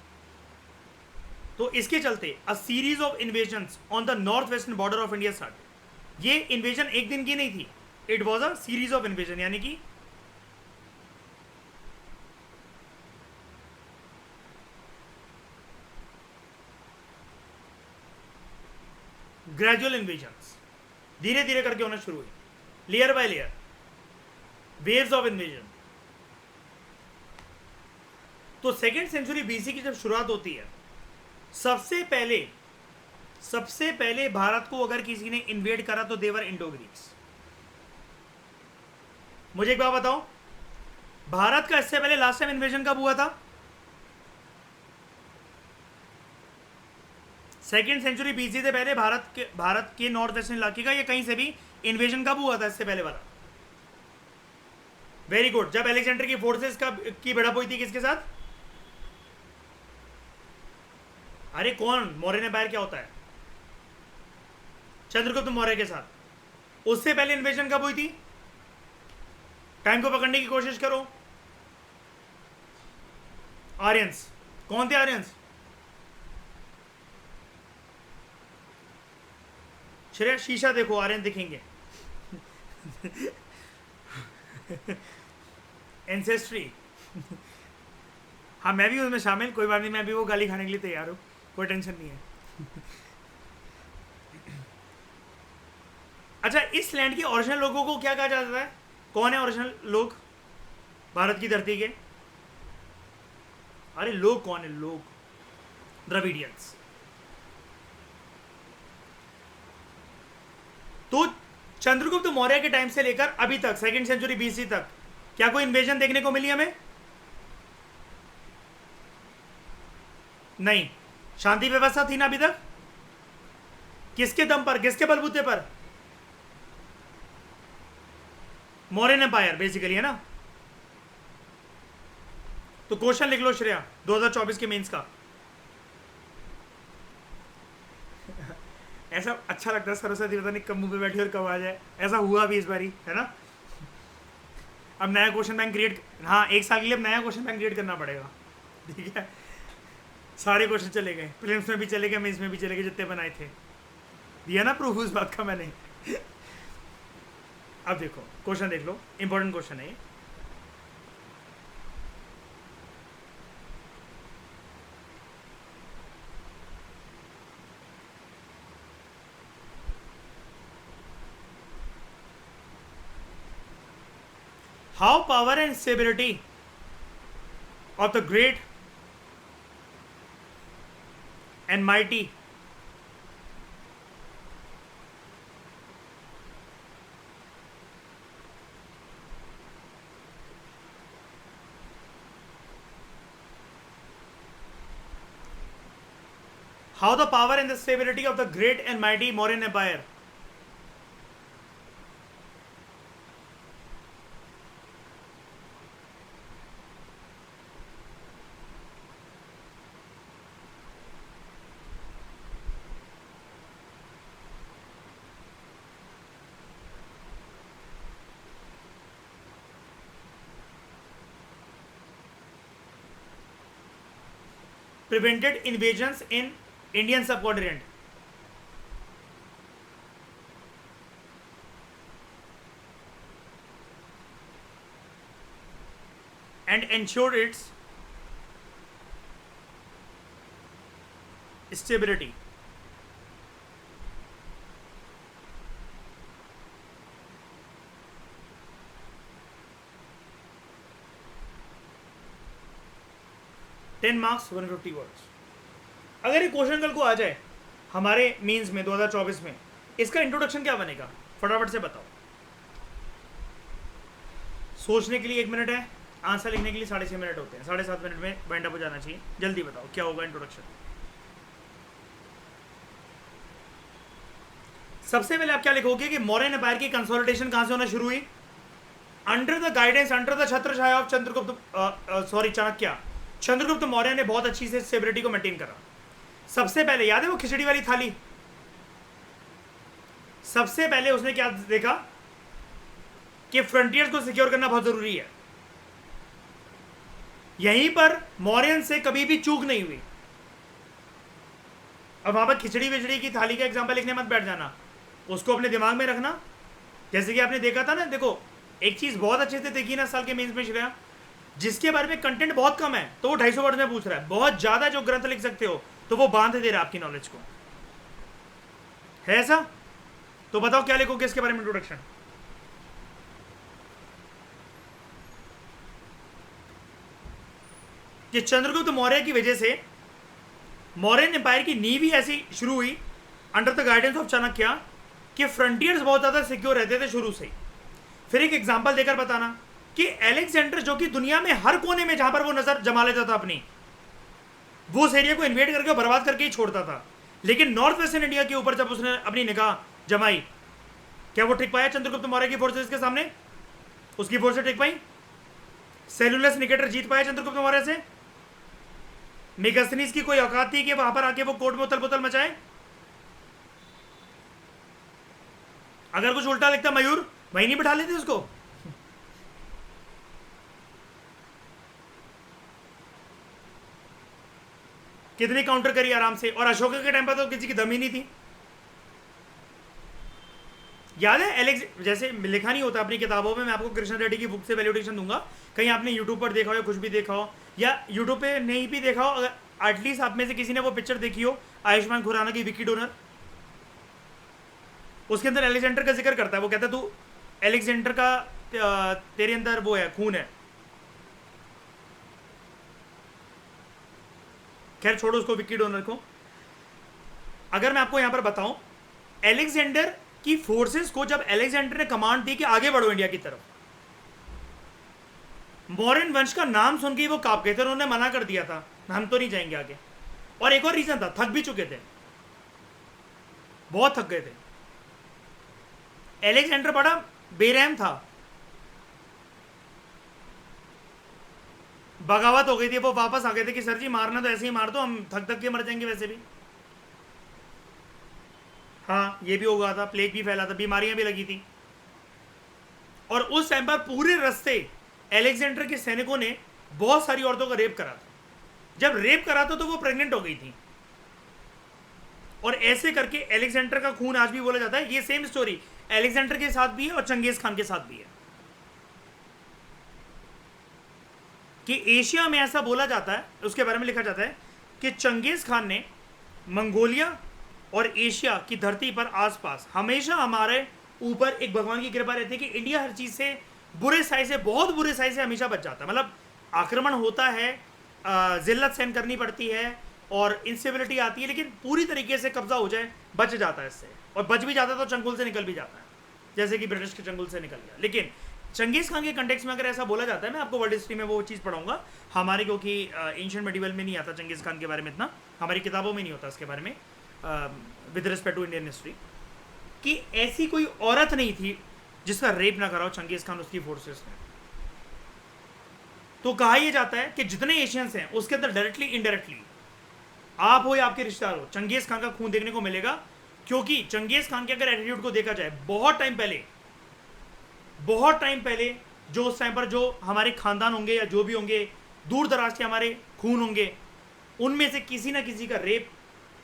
तो इसके चलते a series of invasions on the north western border of India started. ये इन्वेजन एक दिन की नहीं थी, it was a series of invasion, यानी कि ग्रेजुअल इन्वेजन्स, धीरे धीरे करके होना शुरू हुई, layer by layer, waves of invasion. तो सेकेंड सेंचुरी बीसी की जब शुरुआत होती है, सबसे पहले भारत को अगर किसी ने इन्वेड करा तो देवर इंडो ग्रीक्स। मुझे एक बात बताओ, भारत का इससे पहले लास्ट टाइम इन्वेजन कब हुआ था? सेकेंड सेंचुरी बीसी से पहले भारत के नॉर्थ वेस्टर्न इलाके का या कहीं से भी इन्वेजन कब हुआ था इससे पहले वाला? वेरी गुड, जब अलेक्जेंडर की फोर्सेस की भिड़प हुई थी किसके साथ? अरे कौन? मौर्य एम्पायर क्या होता है? चंद्रगुप्त मौर्य के साथ। उससे पहले इन्वेजन कब हुई थी? टाइम को पकड़ने की कोशिश करो। आर्यंस। कौन थे आर्यंस? श्रेया शीशा देखो, आर्यन दिखेंगे। एंसेस्ट्री। हाँ मैं भी उसमें शामिल, कोई बात नहीं, मैं भी वो गाली खाने के लिए तैयार हूँ, कोई टेंशन नहीं है। अच्छा, इस लैंड के ओरिजिनल लोगों को क्या कहा जाता है? कौन है ओरिजिनल लोग भारत की धरती के? अरे लोग कौन है? लोग द्रविडियंस। तो चंद्रगुप्त मौर्य के टाइम से लेकर अभी तक सेकेंड सेंचुरी बीसी तक क्या कोई इन्वेजन देखने को मिली हमें? नहीं। शांति व्यवस्था थी ना अभी तक? किसके दम पर, किसके बलबूते पर? मौर्यन एम्पायर बेसिकली, है ना? तो क्वेश्चन लिख लो श्रेया 2024 के मेंस का। ऐसा अच्छा लगता है सरस्वती पता नहीं कब मुंह पे बैठी और कब आ जाए, ऐसा हुआ भी इस बारी, है ना? अब नया क्वेश्चन बैंक क्रिएट, हाँ एक साल के लिए अब नया क्वेश्चन बैंक क्रिएट करना पड़ेगा, ठीक है? सारे क्वेश्चन चले गए, प्रीलिम्स में भी चले गए, मेंस में भी चले गए, जितने बनाए थे। दिया ना प्रूफ उस बात का मैंने। अब देखो क्वेश्चन देख लो, इंपॉर्टेंट क्वेश्चन है ये। How power and stability of the great and mighty how the power and the stability of the great and mighty Mauryan Empire prevented invasions in Indian subcontinent and ensured its stability. Ten marks 150 words. अगर ये क्वेश्चन कल को आ जाए हमारे मीन्स में 2024 में, इसका इंट्रोडक्शन क्या बनेगा? फटाफट से बताओ। सोचने के लिए 1 मिनट है, आंसर लिखने के लिए 6.5 मिनट होते हैं, 7.5 मिनट में वाइंड अप हो जाना चाहिए। जल्दी बताओ क्या होगा इंट्रोडक्शन। सबसे पहले आप क्या लिखोगे कि मौर्यन एम्पायर की कंसोलिडेशन कहां से होना शुरू हुई? Under the guidance, under the छत्र छाया ऑफ चाणक्य। चंद्रगुप्त मौर्य ने बहुत अच्छी से स्टेबिलिटी को मेंटेन करा। सबसे पहले याद है वो खिचड़ी वाली थाली? सबसे पहले उसने क्या देखा कि फ्रंटियर्स को सिक्योर करना बहुत जरूरी है। यहीं पर मौर्यन से कभी भी चूक नहीं हुई। अब वहां पर खिचड़ी विचड़ी की थाली का एग्जाम्पल लिखने मत बैठ जाना, उसको अपने दिमाग में रखना। जैसे कि आपने देखा था ना, देखो एक चीज बहुत अच्छे से देखी ना साल के मेंस में श्रेया, जिसके बारे में कंटेंट बहुत कम है तो वो 250 वर्ड में पूछ रहा है, बहुत ज्यादा जो ग्रंथ लिख सकते हो तो वो बांध दे रहा है आपकी नॉलेज को, है ऐसा? तो बताओ क्या लिखोगे इसके बारे में इंट्रोडक्शन? कि चंद्रगुप्त मौर्य की वजह से मौर्यन एम्पायर की नींव ही ऐसी शुरू हुई under the guidance of Chanakya कि फ्रंटियर्स बहुत ज्यादा सिक्योर रहते थे शुरू से ही। फिर एक एग्जांपल देकर बताना कि एलेक्जेंडर जो कि दुनिया में हर कोने में जहां पर वो नजर जमा लेता था अपनी, वो उस एरिया को इन्वेड करके बर्बाद करके ही छोड़ता था, लेकिन नॉर्थ वेस्टर्न इंडिया के ऊपर जब उसने अपनी निगाह जमाई, क्या वो टिक पाया चंद्रगुप्त मौर्य की फोर्सेस के सामने? उसकी फोर्सेस टिक पाई? सेलुलस निकेटर जीत पाया चंद्रगुप्त मौर्य से? मेगास्थनीज की कोई औकात थी कि वहां पर आके वो कोर्ट में उथल पुथल मचाए? अगर कुछ उल्टा लिखता मयूर, वहीं नहीं बिठा लेते उसको? कितनी काउंटर करी आराम से, और अशोक के टाइम पर तो किसी की दम ही नहीं थी। याद है एलेक्स, जैसे लिखा नहीं होता अपनी किताबों में, मैं आपको कृष्ण रेड्डी की बुक से वैल्यूडेशन दूंगा, कहीं आपने यूट्यूब पर देखा हो या कुछ भी देखा हो, या यूट्यूब पे नहीं भी देखा हो, अगर एटलीस्ट आप में से किसी ने वो पिक्चर देखी हो आयुष्मान खुराना की विकी डोनर, उसके अंदर एलेक्जेंडर का जिक्र करता है, वो कहता है तू एलेक्जेंडर का तेरे अंदर वो है, खून है। खैर छोड़ो उसको, विकी डोनर को। अगर मैं आपको यहां पर बताऊं, एलेक्जेंडर की फोर्सेस को जब एलेक्जेंडर ने कमांड दी कि आगे बढ़ो इंडिया की तरफ, मौर्यन वंश का नाम सुन के वो कांप गए थे, उन्होंने मना कर दिया था हम तो नहीं जाएंगे आगे। और एक और रीजन था, थक भी चुके थे, बहुत थक गए थे। एलेक्जेंडर बड़ा बेरहम था, बगावत हो गई थी, वो वापस आ गए थे कि सर जी मारना तो ऐसे ही मार दो, हम थक थक के मर जाएंगे वैसे भी। हाँ ये भी हुआ था, प्लेग भी फैला था, बीमारियां भी लगी थी। और उस टाइम पर पूरे रास्ते एलेक्जेंडर के सैनिकों ने बहुत सारी औरतों का रेप करा था। जब रेप करा था तो वो प्रेग्नेंट हो गई थी, और ऐसे करके एलेक्जेंडर का खून आज भी बोला जाता है। ये सेम स्टोरी एलेक्जेंडर के साथ भी है और चंगेज खान के साथ भी है, कि एशिया में ऐसा बोला जाता है, उसके बारे में लिखा जाता है कि चंगेज खान ने मंगोलिया और एशिया की धरती पर आसपास हमेशा हमारे ऊपर एक भगवान की कृपा रहती है कि इंडिया हर चीज़ से, बुरे साइज से, बहुत बुरे साइज से हमेशा बच जाता है। मतलब आक्रमण होता है, जिल्लत सहन करनी पड़ती है और इंस्टेबिलिटी आती है, लेकिन पूरी तरीके से कब्जा हो जाए बच जाता है इससे, और बच भी जाता है तो चंगुल से निकल भी जाता है, जैसे कि ब्रिटिश के चंगुल से निकल गया। लेकिन चंगेज खान के कंटेक्स्ट में अगर ऐसा बोला जाता है, मैं आपको वर्ल्ड हिस्ट्री में वो चीज़ पढ़ाऊंगा हमारे, क्योंकि एंशिएंट मेडिवल में नहीं आता चंगेज खान के बारे में इतना, हमारी किताबों में नहीं होता इसके बारे में with respect to Indian history, कि ऐसी कोई औरत नहीं थी जिसका रेप ना कराओ चंगेज खान उसकी फोर्सेस ने। तो कहा यह जाता है कि जितने एशियंस हैं उसके अंदर डायरेक्टली इनडायरेक्टली, आप हो या आपके रिश्तेदार हो, चंगेज खान का खून देखने को मिलेगा। क्योंकि चंगेज खान के अगर एटीट्यूड को देखा जाए, बहुत टाइम पहले जो उस टाइम पर जो हमारे खानदान होंगे या जो भी होंगे, दूर दराज के हमारे खून होंगे, उनमें से किसी ना किसी का रेप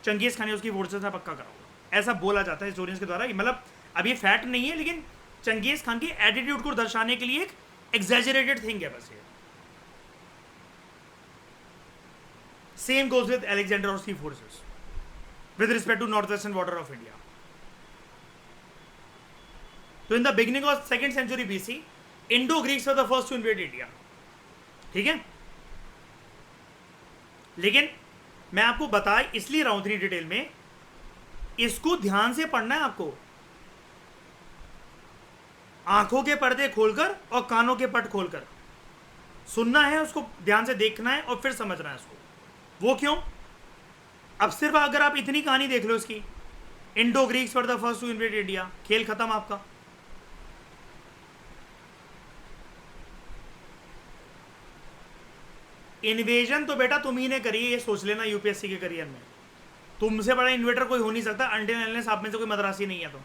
चंगेज खान ने उसकी फोर्सेस से पक्का करा होगा, ऐसा बोला जाता है हिस्टोरियंस के द्वारा। मतलब अब ये फैक्ट नहीं है, लेकिन चंगेज खान के एटीट्यूड को दर्शाने के लिए एक एग्जैजरेटेड थिंग है बस ये। सेम गोज विद अलेक्जेंडर और उसकी forces with respect to north western border of India. तो in the beginning of second century BC, Indo Greeks were the first to invade India, ठीक है। लेकिन मैं आपको बता इसलिए रहा हूं इतनी डिटेल में, इसको ध्यान से पढ़ना है आपको, आंखों के पर्दे खोलकर और कानों के पट खोलकर सुनना है, उसको ध्यान से देखना है और फिर समझना है उसको। वो क्यों? अब सिर्फ अगर आप इतनी कहानी देख लो इसकी, Indo Greeks were the first to invade India, खेल खत्म आपका। इन्वेजन तो बेटा तुम ही ने करी है, ये सोच लेना यूपीएससी के करियर में, तुमसे बड़ा इन्वेटर कोई हो नहीं सकता अंटिल अनलेस आप में से कोई मद्रासी नहीं है। तो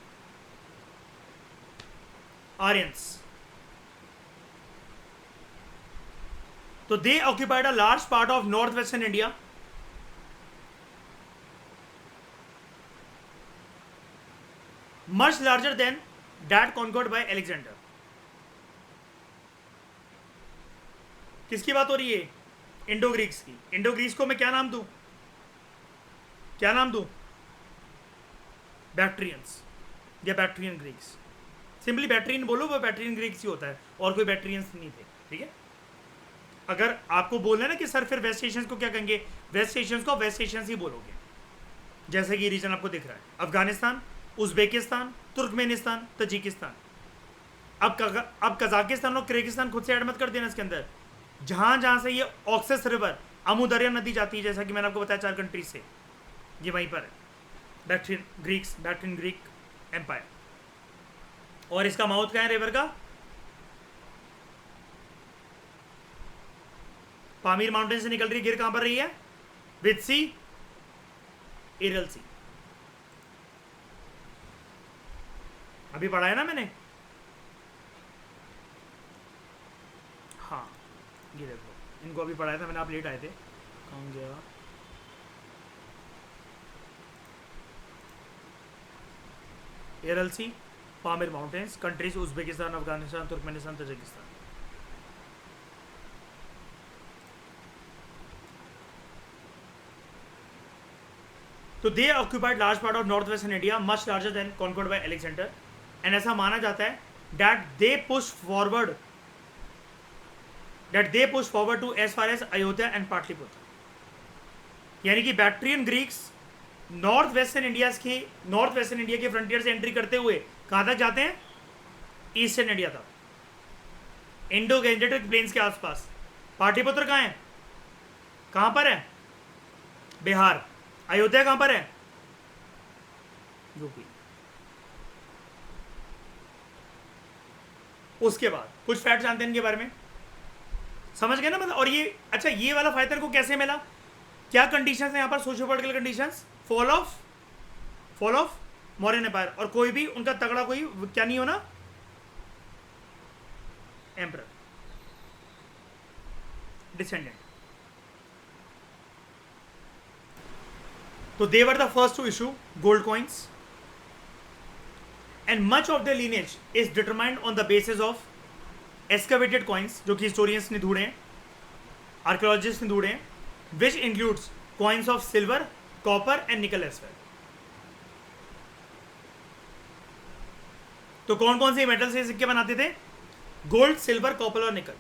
आर्यंस, तो they occupied a large part of north western India much larger than that conquered by Alexander. किसकी बात हो रही है? इंडो ग्रीक्स की। इंडो ग्रीक्स को मैं क्या नाम दूं? क्या नाम दूं? बैक्ट्रियंस या बैक्ट्रियन ग्रीक्स। सिंपली बैक्ट्रियन बोलो, वो बैक्ट्रियन ग्रीक्स ही होता है, और कोई बैक्ट्रियंस नहीं थे। ठीक है, अगर आपको बोलना है ना कि सर फिर वेस्ट एशियंस को क्या कहेंगे, वेस्ट एशियंस को वेस्ट एशियंस ही बोलोगे। जैसे कि रीजन आपको दिख रहा है, अफगानिस्तान, उज्बेकिस्तान, तुर्कमेनिस्तान, तजिकिस्तान। अब कजाकिस्तान और किर्गिस्तान खुद से ऐड मत कर देना इसके अंदर। जहां जहां से ये ऑक्सस रिवर, अमू दरिया नदी जाती है, जैसा कि मैंने आपको बताया 4 कंट्रीज से, ये वहीं पर है Bactrian Greeks, Bactrian Greek empire. और इसका माउथ क्या है रिवर का? पामीर माउंटेन से निकल रही, गिर कहां पर रही है? विद सी, एरल सी। अभी पढ़ा है ना मैंने। हाँ, ये देखो, इनको अभी पढ़ाया था मैंने, आप लेट आए थे। कौन गया? Aral sea, Pamir mountains, countries Uzbekistan, Afghanistan, Turkmenistan, Tajikistan. तो they occupied large part of north western India, much larger than conquered by Alexander. And ऐसा माना जाता है that they push forward to as far as Ayodhya and Pataliputra. यानी कि Bactrian Greeks north western India के फ्रंटियर से एंट्री करते हुए कहां तक जाते हैं? ईस्टर्न इंडिया तक, इंडो गैंजेटिक प्लेन्स के आसपास। पाटलिपुत्र कहां है? कहां पर है? बिहार। अयोध्या कहां पर है? यूपी। उसके बाद कुछ फैक्ट जानते हैं इनके बारे में, समझ गए ना मतलब। और ये अच्छा, ये वाला फायदा को कैसे मिला? क्या कंडीशंस है यहाँ पर? Socio political conditions, fall of Mauryan empire, और कोई भी उनका तगड़ा कोई क्या नहीं होना, एम्परर डिसेंडेंट। तो they were the first to issue gold coins, and much of their lineage is determined on the basis of excavated coins, जो कि historians ने ढूंढे हैं, archaeologists ने ढूंढे हैं, which includes coins of silver, copper and nickel as well. तो कौन कौन से मेटल से सिक्के बनाते थे? गोल्ड, सिल्वर, कॉपर और निकल।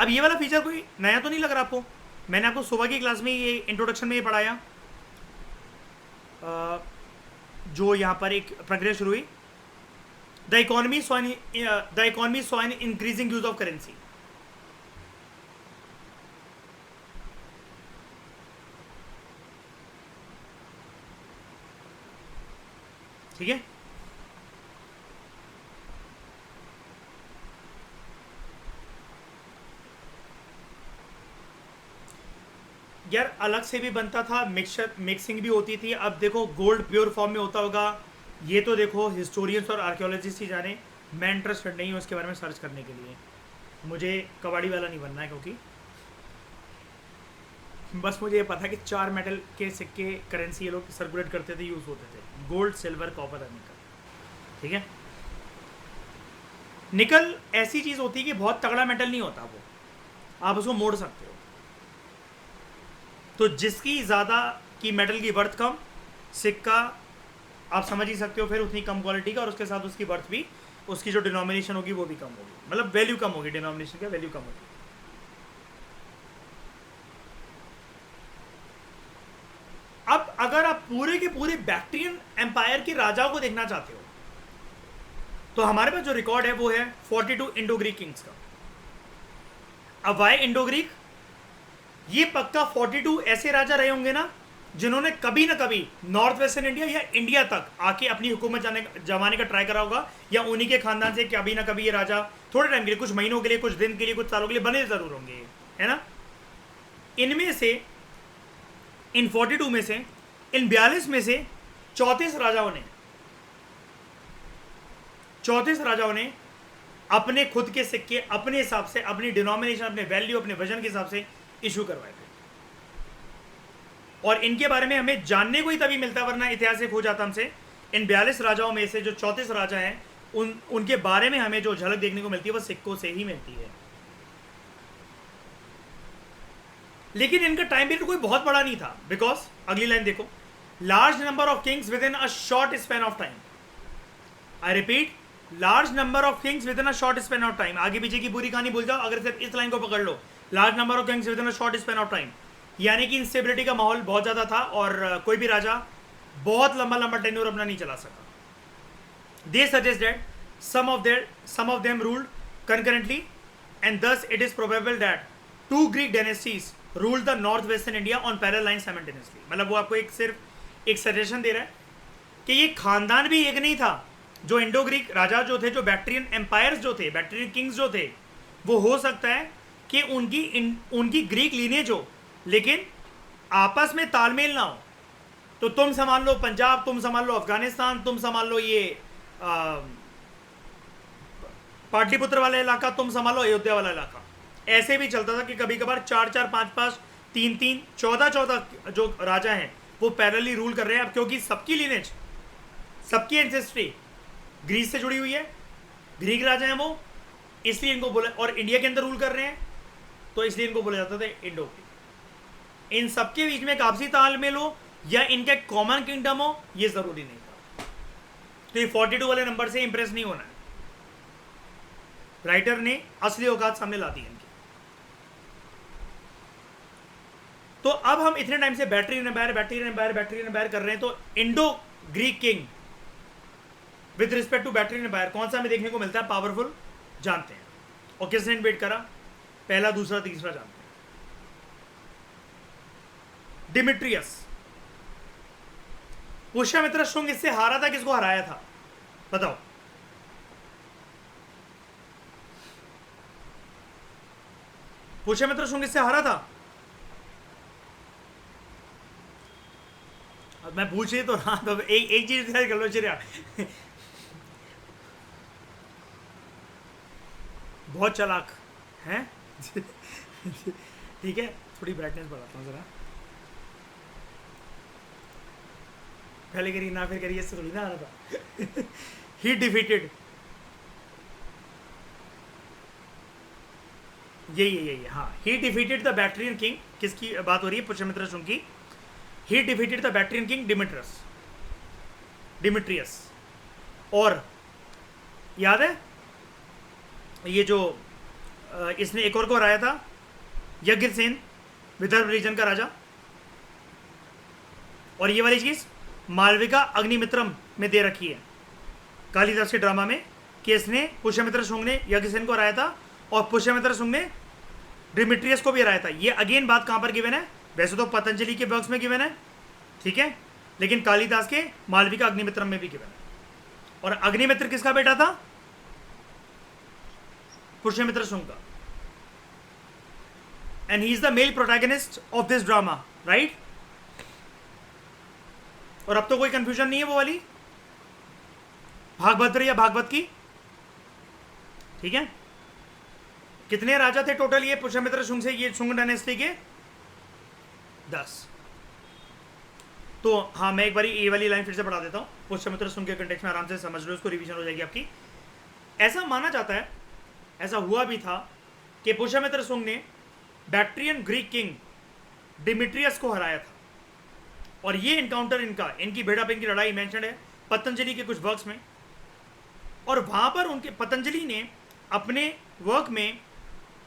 अब ये वाला फीचर कोई नया तो नहीं लग रहा आपको? मैंने आपको सुबह की क्लास में ये इंट्रोडक्शन में ये पढ़ाया, जो यहाँ पर एक प्रक्रिया शुरू हुई। The economy saw an increasing use of currency. ठीक है, यार अलग से भी बनता था, मिक्सिंग भी होती थी। अब देखो गोल्ड प्योर फॉर्म में होता होगा, ये तो देखो हिस्टोरियंस और आर्कियोलॉजिस्ट ही जाने। मैं इंटरेस्टेड नहीं हूँ उसके बारे में सर्च करने के लिए, मुझे कबाड़ी वाला नहीं बनना है, क्योंकि बस मुझे ये पता है कि 4 मेटल के सिक्के करेंसी ये लोग सर्कुलेट करते थे, यूज़ होते थे, गोल्ड, सिल्वर, कॉपर और निकल। ठीक है, निकल ऐसी चीज़ होती है कि बहुत तगड़ा मेटल नहीं होता वो, आप उसको मोड़ सकते हो। तो जिसकी ज़्यादा की मेटल की वर्थ कम, सिक्का आप समझ ही सकते हो फिर उतनी कम क्वालिटी का, और उसके साथ उसकी वर्थ भी, उसकी जो डिनोमिनेशन होगी वो भी कम होगी, मतलब वैल्यू कम होगी, डिनोमिनेशन का वैल्यू कम होगी। अब अगर आप पूरे के पूरे बैक्ट्रियन एम्पायर के राजाओं को देखना चाहते हो, तो हमारे पास जो रिकॉर्ड है वो है 42 इंडो ग्रीक किंग्स का। अब वाई इंडो ग्रीक? ये पक्का 42 ऐसे राजा रहे होंगे ना जिन्होंने कभी ना कभी नॉर्थ वेस्टर्न इंडिया या इंडिया तक आके अपनी हुकूमत जमाने का ट्राई करा होगा, या उन्हीं के खानदान से कभी ना कभी ये राजा थोड़े टाइम के लिए, कुछ महीनों के लिए, कुछ दिन के लिए, कुछ सालों के लिए बने जरूर होंगे, है ना। इनमें से, इन 42 में से, इन 42 में से 34 राजाओं ने अपने खुद के सिक्के अपने हिसाब से, अपनी डिनोमिनेशन, अपने वैल्यू, अपने वजन के हिसाब से इशू करवाए थे। और इनके बारे में हमें जानने को ही तभी मिलता, वरना इतिहास से खो जाता हमसे, इन 42 राजाओं में से जो 34 राजा हैं उनके बारे में हमें जो झलक देखने को मिलती है वो सिक्कों से ही मिलती है। लेकिन इनका टाइम पीरियड कोई बहुत बड़ा नहीं था, बिकॉज अगली लाइन देखो, large number of kings within a short span of time. I repeat, large number of kings within a short span of time. आगे पीछे की पूरी कहानी भूल जाओ, अगर सिर्फ इस लाइन को पकड़ लो, large number of kings within a short span of time, यानी कि इंस्टेबिलिटी का माहौल बहुत ज्यादा था और कोई भी राजा बहुत लंबा लंबा टेन्योर अपना नहीं चला सका। They suggest that some of them ruled concurrently, and thus it is probable that two Greek dynasties ruled the northwestern India on parallel lines simultaneously। मतलब वो आपको सिर्फ एक सजेशन दे रहा है कि ये खानदान भी एक नहीं था। जो इंडो ग्रीक राजा जो थे, जो बैक्ट्रियन एम्पायर्स जो थे, बैक्ट्रियन किंग्स जो थे, वो हो सकता है कि उनकी ग्रीक लीनेज हो, लेकिन आपस में तालमेल ना हो। तो तुम संभाल लो पंजाब, तुम संभाल लो अफगानिस्तान, तुम संभाल लो ये पाटलिपुत्र वाला इलाका, तुम संभालो अयोध्या वाला इलाका। ऐसे भी चलता था कि कभी कभार 4-4, 5-5, 3-3, 14-14 जो राजा हैं वो पैरेलली रूल कर रहे हैं। अब क्योंकि सबकी लिनेज, सबकी एंसेस्ट्री ग्रीस से जुड़ी हुई है, ग्रीक राजा हैं वो, इसलिए इनको बोला, और इंडिया के अंदर रूल कर रहे हैं, तो इसलिए इनको बोला जाता था इंडो ग्रीक। इन सबके बीच में एक आपसी तालमेल हो या इनका कॉमन किंगडम हो, ये जरूरी नहीं था। तो ये 42 वाले नंबर से इंप्रेस नहीं होना है। राइटर ने असली औकात सामने ला दी इनकी। तो अब हम इतने टाइम से बैक्ट्रियन एम्पायर कर रहे हैं, तो Indo Greek king with respect to Bactrian empire कौन सा हमें देखने को मिलता है पावरफुल, जानते हैं। और किसने इन्वेट करा, पहला, दूसरा, तीसरा जानते हैं। डिमिट्रियस। पुष्यमित्र शुंग इससे हारा था, किसको हराया था बताओ? पुष्यमित्र शुंग इससे हारा था। अब मैं पूछ रही तो हाँ, तो एक चीज डिसाइड कर लो चिड़िया। बहुत चालाक हैं। ठीक है, थोड़ी ब्राइटनेस बढ़ाता हूँ जरा। पहले करिए ना फिर करिए, इससे थोड़ी ना आ रहा था। ही डिफीटेड, यही हाँ, he defeated the Bactrian king. किसकी बात हो रही है? पुष्यमित्र शुंग की। He defeated the Bactrian king Demetrius. और याद है ये जो इसने एक और को हराया था, यज्ञसेन, विदर्भ रीजन का राजा। और ये वाली चीज मालविका अग्निमित्रम में दे रखी है कालिदास के ड्रामा में, कि इसने पुष्यमित्र शुंग ने यज्ञसेन को हराया था और पुष्यमित्र शुंग ने डिमिट्रियस को भी हराया था। ये अगेन बात कहां पर गिवन है? वैसे तो पतंजलि के वर्क्स में गिवन है, ठीक है, लेकिन कालिदास के मालविका अग्निमित्रम में भी गिवन है। और अग्निमित्र किसका बेटा था? पुष्यमित्र शुंग का। And he is the male protagonist of this drama, right? और अब तो कोई कंफ्यूजन नहीं है वो वाली भागभद्र या भागवत की, ठीक है। कितने राजा थे टोटल ये पुष्यमित्र शुंग से, ये शुंग डायनेस्टी के? 10। तो हाँ, मैं एक बार ये वाली लाइन फिर से पढ़ा देता हूँ, पुष्यमित्र शुंग के कंटेक्स्ट में आराम से समझ लो, इसको रिवीजन हो जाएगी आपकी। ऐसा माना जाता है, ऐसा हुआ भी था कि पुष्यमित्र शुंग ने बैक्ट्रियन ग्रीक किंग डिमिट्रियस को हराया था। और ये इनकाउंटर इनकी भेड़ाप, इनकी लड़ाई मेंशन है पतंजलि के कुछ वर्क्स में। और वहां पर उनके पतंजलि ने अपने वर्क में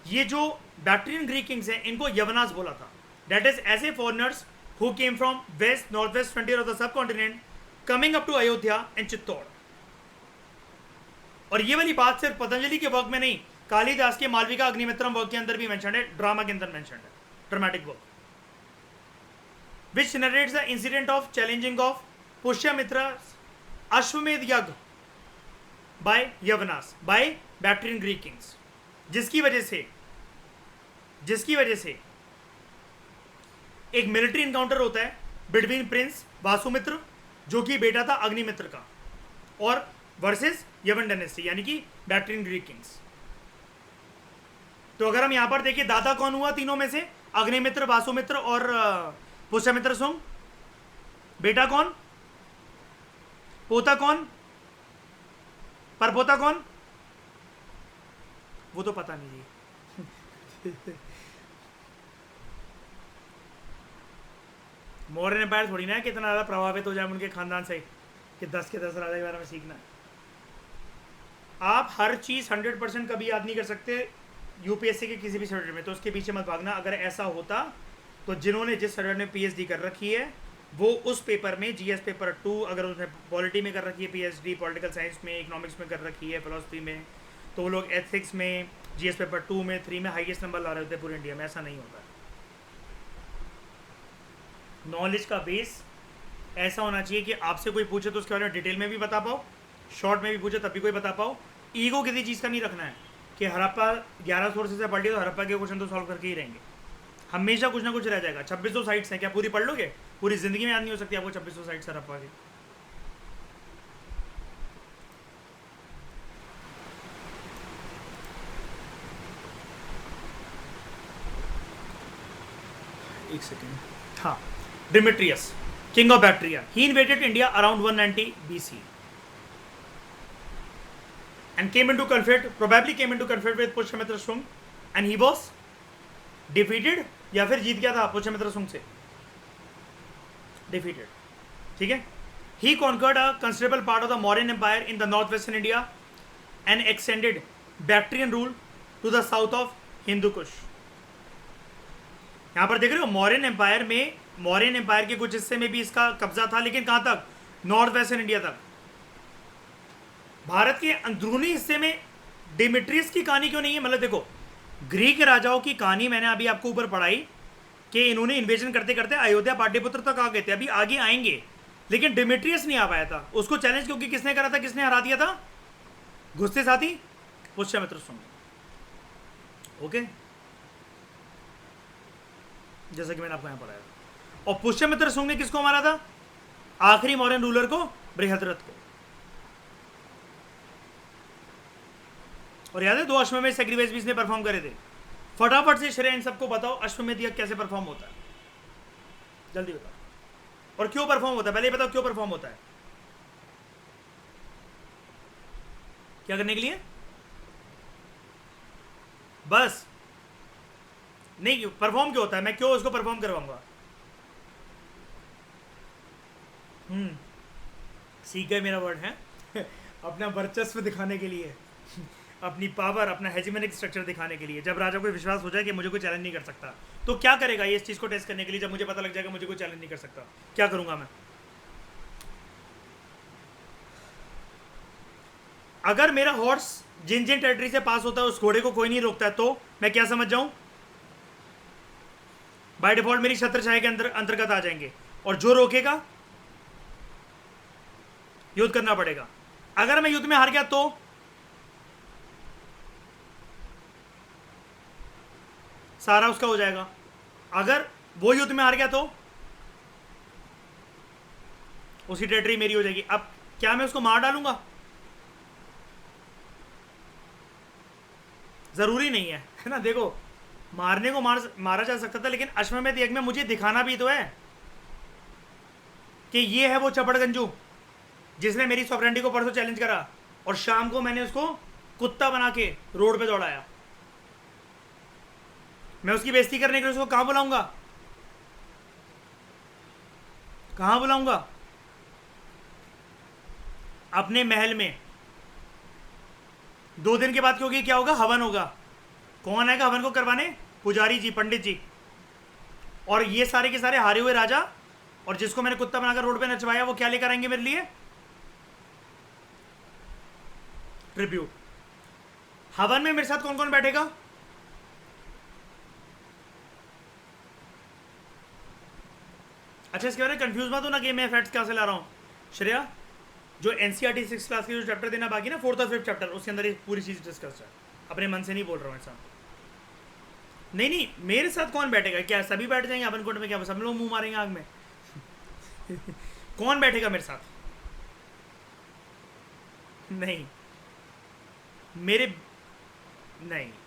ये जो बैक्ट्रियन ग्रीक किंग्स हैं इनको यवनास बोला था। दैट इज ऐसे foreigners who came from west north west frontier of the subcontinent coming up to Ayodhya and Chittor. और ये वाली बात सिर्फ पतंजलि के वर्क में नहीं, कालिदास के मालविका अग्निमित्रम वर्क के अंदर भी मेंशन है, ड्रामा के अंदर मेंशन है, dramatic work, which narrates the incident of challenging of Pushyamitras Ashwamedh Yagh by Yavanas by Bactrian Greek kings, जिसकी वजह से एक मिलिट्री इनकाउंटर होता है बिटवीन प्रिंस वासुमित्र, जो कि बेटा था अग्निमित्र का, और वर्सेस यवन डायनेस्टी यानी कि बैक्ट्रियन ग्रीक किंग्स। तो अगर हम यहां पर देखिए, दादा कौन हुआ तीनों में से? अग्निमित्र, वासुमित्र और पुष्यमित्र शुंग। बेटा कौन? पोता कौन, परपोता कौन, वो तो पता नहीं जी। मौर्य एम्पायर थोड़ी ना है कि इतना ज़्यादा प्रभावित हो जाए उनके खानदान से कि 10 के 10 राजा के बारे में सीखना है। आप हर चीज़ 100% कभी याद नहीं कर सकते यूपीएससी के किसी भी सब्जेक्ट में, तो उसके पीछे मत भागना। अगर ऐसा होता तो जिन्होंने जिस सब्जेक्ट में पीएचडी कर रखी है वो उस पेपर में जीएस पेपर 2, अगर उसने पॉलिटी में कर रखी है पीएचडी, पॉलिटिकल साइंस में, इकोनॉमिक्स में कर रखी है, फिलोसफी में, तो वो लोग एथिक्स में जीएस पेपर 2 में 3 में हाईएस्ट नंबर ला रहे होते पूरे इंडिया में। ऐसा नहीं होता। नॉलेज का बेस ऐसा होना चाहिए कि आपसे कोई पूछे तो उसके बारे में डिटेल में भी बता पाओ, शॉर्ट में भी पूछे तब भी कोई बता पाओ। ईगो किसी चीज़ का नहीं रखना है कि हड़प्पा 11 सोर्सेज से पढ़ लिया तो हड़प्पा के क्वेश्चन तो सॉल्व करके ही रहेंगे। हमेशा कुछ ना कुछ रह जाएगा। 2600 साइट्स हैं, क्या पूरी पढ़ लोगे? पूरी ज़िंदगी में याद नहीं हो सकती आपको 2600 साइट्स हड़प्पा की। एक सेकेंड। हाँ, Demetrius, king of Bactria. He invaded India around 190 BC and probably came into conflict with Pushyamitra Shung, and he was defeated, या फिर जीत गया था पुष्यमित्र शुंग से, defeated, ठीक है। He conquered a considerable part of the Mauryan Empire in the northwestern India and extended Bactrian rule to the south of Hindu Kush. यहाँ पर देख रहे हो मौर्यन एम्पायर में, मौर्यन एम्पायर के कुछ हिस्से में भी इसका कब्जा था, लेकिन कहाँ तक? नॉर्थ वेस्टर्न इंडिया तक। भारत के अंदरूनी हिस्से में डिमिट्रियस की कहानी क्यों नहीं है? मतलब देखो, ग्रीक राजाओं की कहानी मैंने अभी आपको ऊपर पढ़ाई कि इन्होंने इन्वेजन करते करते अयोध्या पाटलिपुत्र तक आ गए थे, अभी आगे आएंगे, लेकिन डिमिट्रियस नहीं आ पाया था। उसको चैलेंज क्योंकि किसने करा था, किसने हरा दिया था? घुसते साथी पुष्यमित्र शुंग। ओके, जैसा कि मैंने आपको यहां पढ़ाया था। और पुष्यमित्र शुंग ने किसको मारा था? आखिरी मौर्यन रूलर को, बृहद्रथ को। और याद है 2 अश्वमेध सैक्रिफाइस भी इसने परफॉर्म करे थे। फटाफट से श्रेय इन सबको बताओ अश्वमेध यज्ञ कैसे परफॉर्म होता है, जल्दी बताओ। और क्यों परफॉर्म होता है, पहले बताओ क्यों परफॉर्म होता है। क्या करने के लिए? बस नहीं, परफॉर्म क्यों होता है, मैं क्यों उसको परफॉर्म करवाऊंगा। सीख गए मेरा वर्ड है। अपना वर्चस्व दिखाने के लिए, अपनी पावर, अपना हेजिमोनिक स्ट्रक्चर दिखाने के लिए। जब राजा को विश्वास हो जाए कि मुझे कोई चैलेंज नहीं कर सकता, तो क्या करेगा ये इस चीज़ को टेस्ट करने के लिए? जब मुझे पता लग जाएगा मुझे कोई चैलेंज नहीं कर सकता, क्या करूंगा मैं? अगर मेरा हॉर्स जिन जिन टेरिटरी से पास होता है उस घोड़े को कोई नहीं रोकता है, तो मैं क्या समझ जाऊं? बाय डिफॉल्ट मेरी छत्रछाया के अंतर्गत आ जाएंगे, और जो रोकेगा युद्ध करना पड़ेगा। अगर मैं युद्ध में हार गया तो सारा उसका हो जाएगा। अगर वो युद्ध में हार गया तो उसकी टेरिटरी मेरी हो जाएगी। अब क्या मैं उसको मार डालूंगा? जरूरी नहीं है ना। देखो, मारने को मारा जा सकता था, लेकिन अश्वमेध यज्ञ में मुझे दिखाना भी तो है कि ये है वो चपड़गंजू जिसने मेरी सॉवरेंटी को परसों चैलेंज करा, और शाम को मैंने उसको कुत्ता बना के रोड पे दौड़ाया। मैं उसकी बेइज्जती करने के लिए उसको कहां बुलाऊंगा? कहां बुलाऊंगा? अपने महल में। 2 दिन के बाद क्योंकि क्या होगा? हवन होगा। कौन आएगा हवन को करवाने? पुजारी जी, पंडित जी। और ये सारे के सारे हारे हुए राजा, और जिसको मैंने कुत्ता बनाकर रोड पे नचवाया, वो क्या लेकर आएंगे मेरे लिए? ट्रिब्यूट। हवन में मेरे साथ कौन कौन बैठेगा? अच्छा, इसके बारे में कंफ्यूज मत हो ना कि मैं फैक्ट्स कहां से ला रहा हूं। श्रेया, जो एनसीईआरटी 6 क्लास के जो चैप्टर देना बाकी ना, 4th और 5th चैप्टर, उसके अंदर ये पूरी चीज डिस्कस है। अपने मन से नहीं बोल रहा हूं ऐसा। नहीं, मेरे साथ कौन बैठेगा? क्या सभी बैठ जाएंगे हवन कुंड में? क्या सब लोग मुंह मारेंगे आग में? कौन बैठेगा मेरे साथ? नहीं,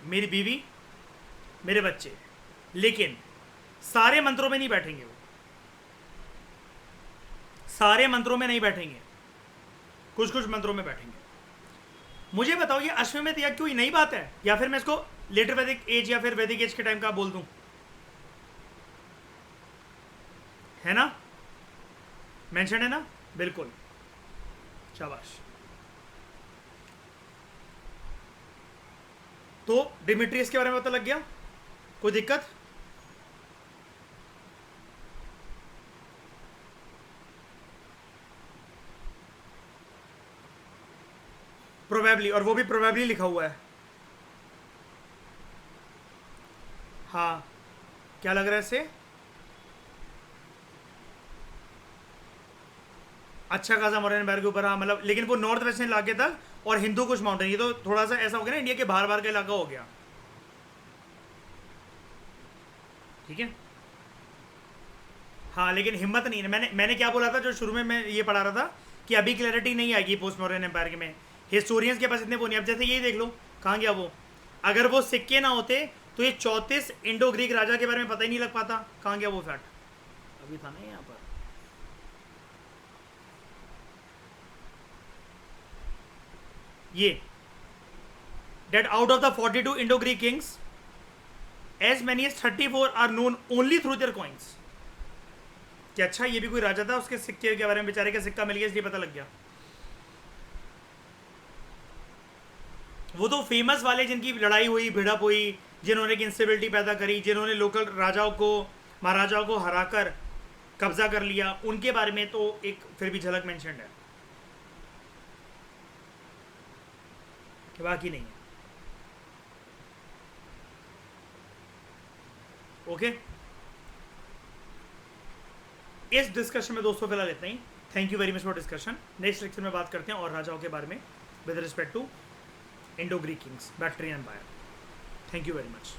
मेरी बीवी, मेरे बच्चे, लेकिन सारे मंत्रों में नहीं बैठेंगे। वो सारे मंत्रों में नहीं बैठेंगे। कुछ कुछ मंत्रों में बैठेंगे। मुझे बताओ ये अश्वमेध यज्ञ कोई नई बात है या फिर मैं इसको लेटर वैदिक एज या फिर वैदिक एज के टाइम का बोल दूं, है ना? मेंशन है ना? बिल्कुल, शाबाश। तो डिमिट्रियस के बारे में पता लग गया, कोई दिक्कत? प्रोबेबली, और वो भी प्रोबेबली लिखा हुआ है। हाँ, क्या लग रहा है इससे? अच्छा खासा मॉडर्न एम्पायर के ऊपर, हाँ मतलब, लेकिन वो नॉर्थ वेस्टर्न इलाके तक और हिंदू कुछ माउंटेन, ये तो थोड़ा सा ऐसा हो गया ना, इंडिया के बाहर बाहर का इलाका हो गया। ठीक है, हाँ लेकिन हिम्मत नहीं है। मैंने क्या बोला था जो शुरू में मैं ये पढ़ा रहा था कि अभी क्लैरिटी नहीं आएगी पोस्ट मॉडर्न एम्पायर में, हिस्टोरियंस के पास इतने वो नहीं। अब जैसे ये देख लो, कहाँ गया वो? अगर वो सिक्के ना होते तो ये 34 इंडो ग्रीक राजा के बारे में पता ही नहीं लग पाता। कहाँ गया वो फैक्ट? अभी था ना यहाँ पर, ये that out of the 42 Indo-Greek kings, as many as 34 are known only through their coins। कि अच्छा ये भी कोई राजा था, उसके सिक्के के बारे में बेचारे का सिक्का मिल गया इसलिए पता लग गया। वो तो फेमस वाले जिनकी लड़ाई हुई, भिड़प हुई, जिन्होंने इंस्टेबिलिटी पैदा करी, जिन्होंने लोकल राजाओं को, महाराजाओं को हराकर कब्जा कर लिया, उनके बारे में तो एक फिर भी झलक मेंशन है, कि बाकी नहीं है। ओके, इस डिस्कशन में दोस्तों फिलहाल इतना ही। Thank you very much for discussion. Next lecture में बात करते हैं और राजाओं के बारे में with respect to Indo Greek kings, Bactrian empire. Thank you very much.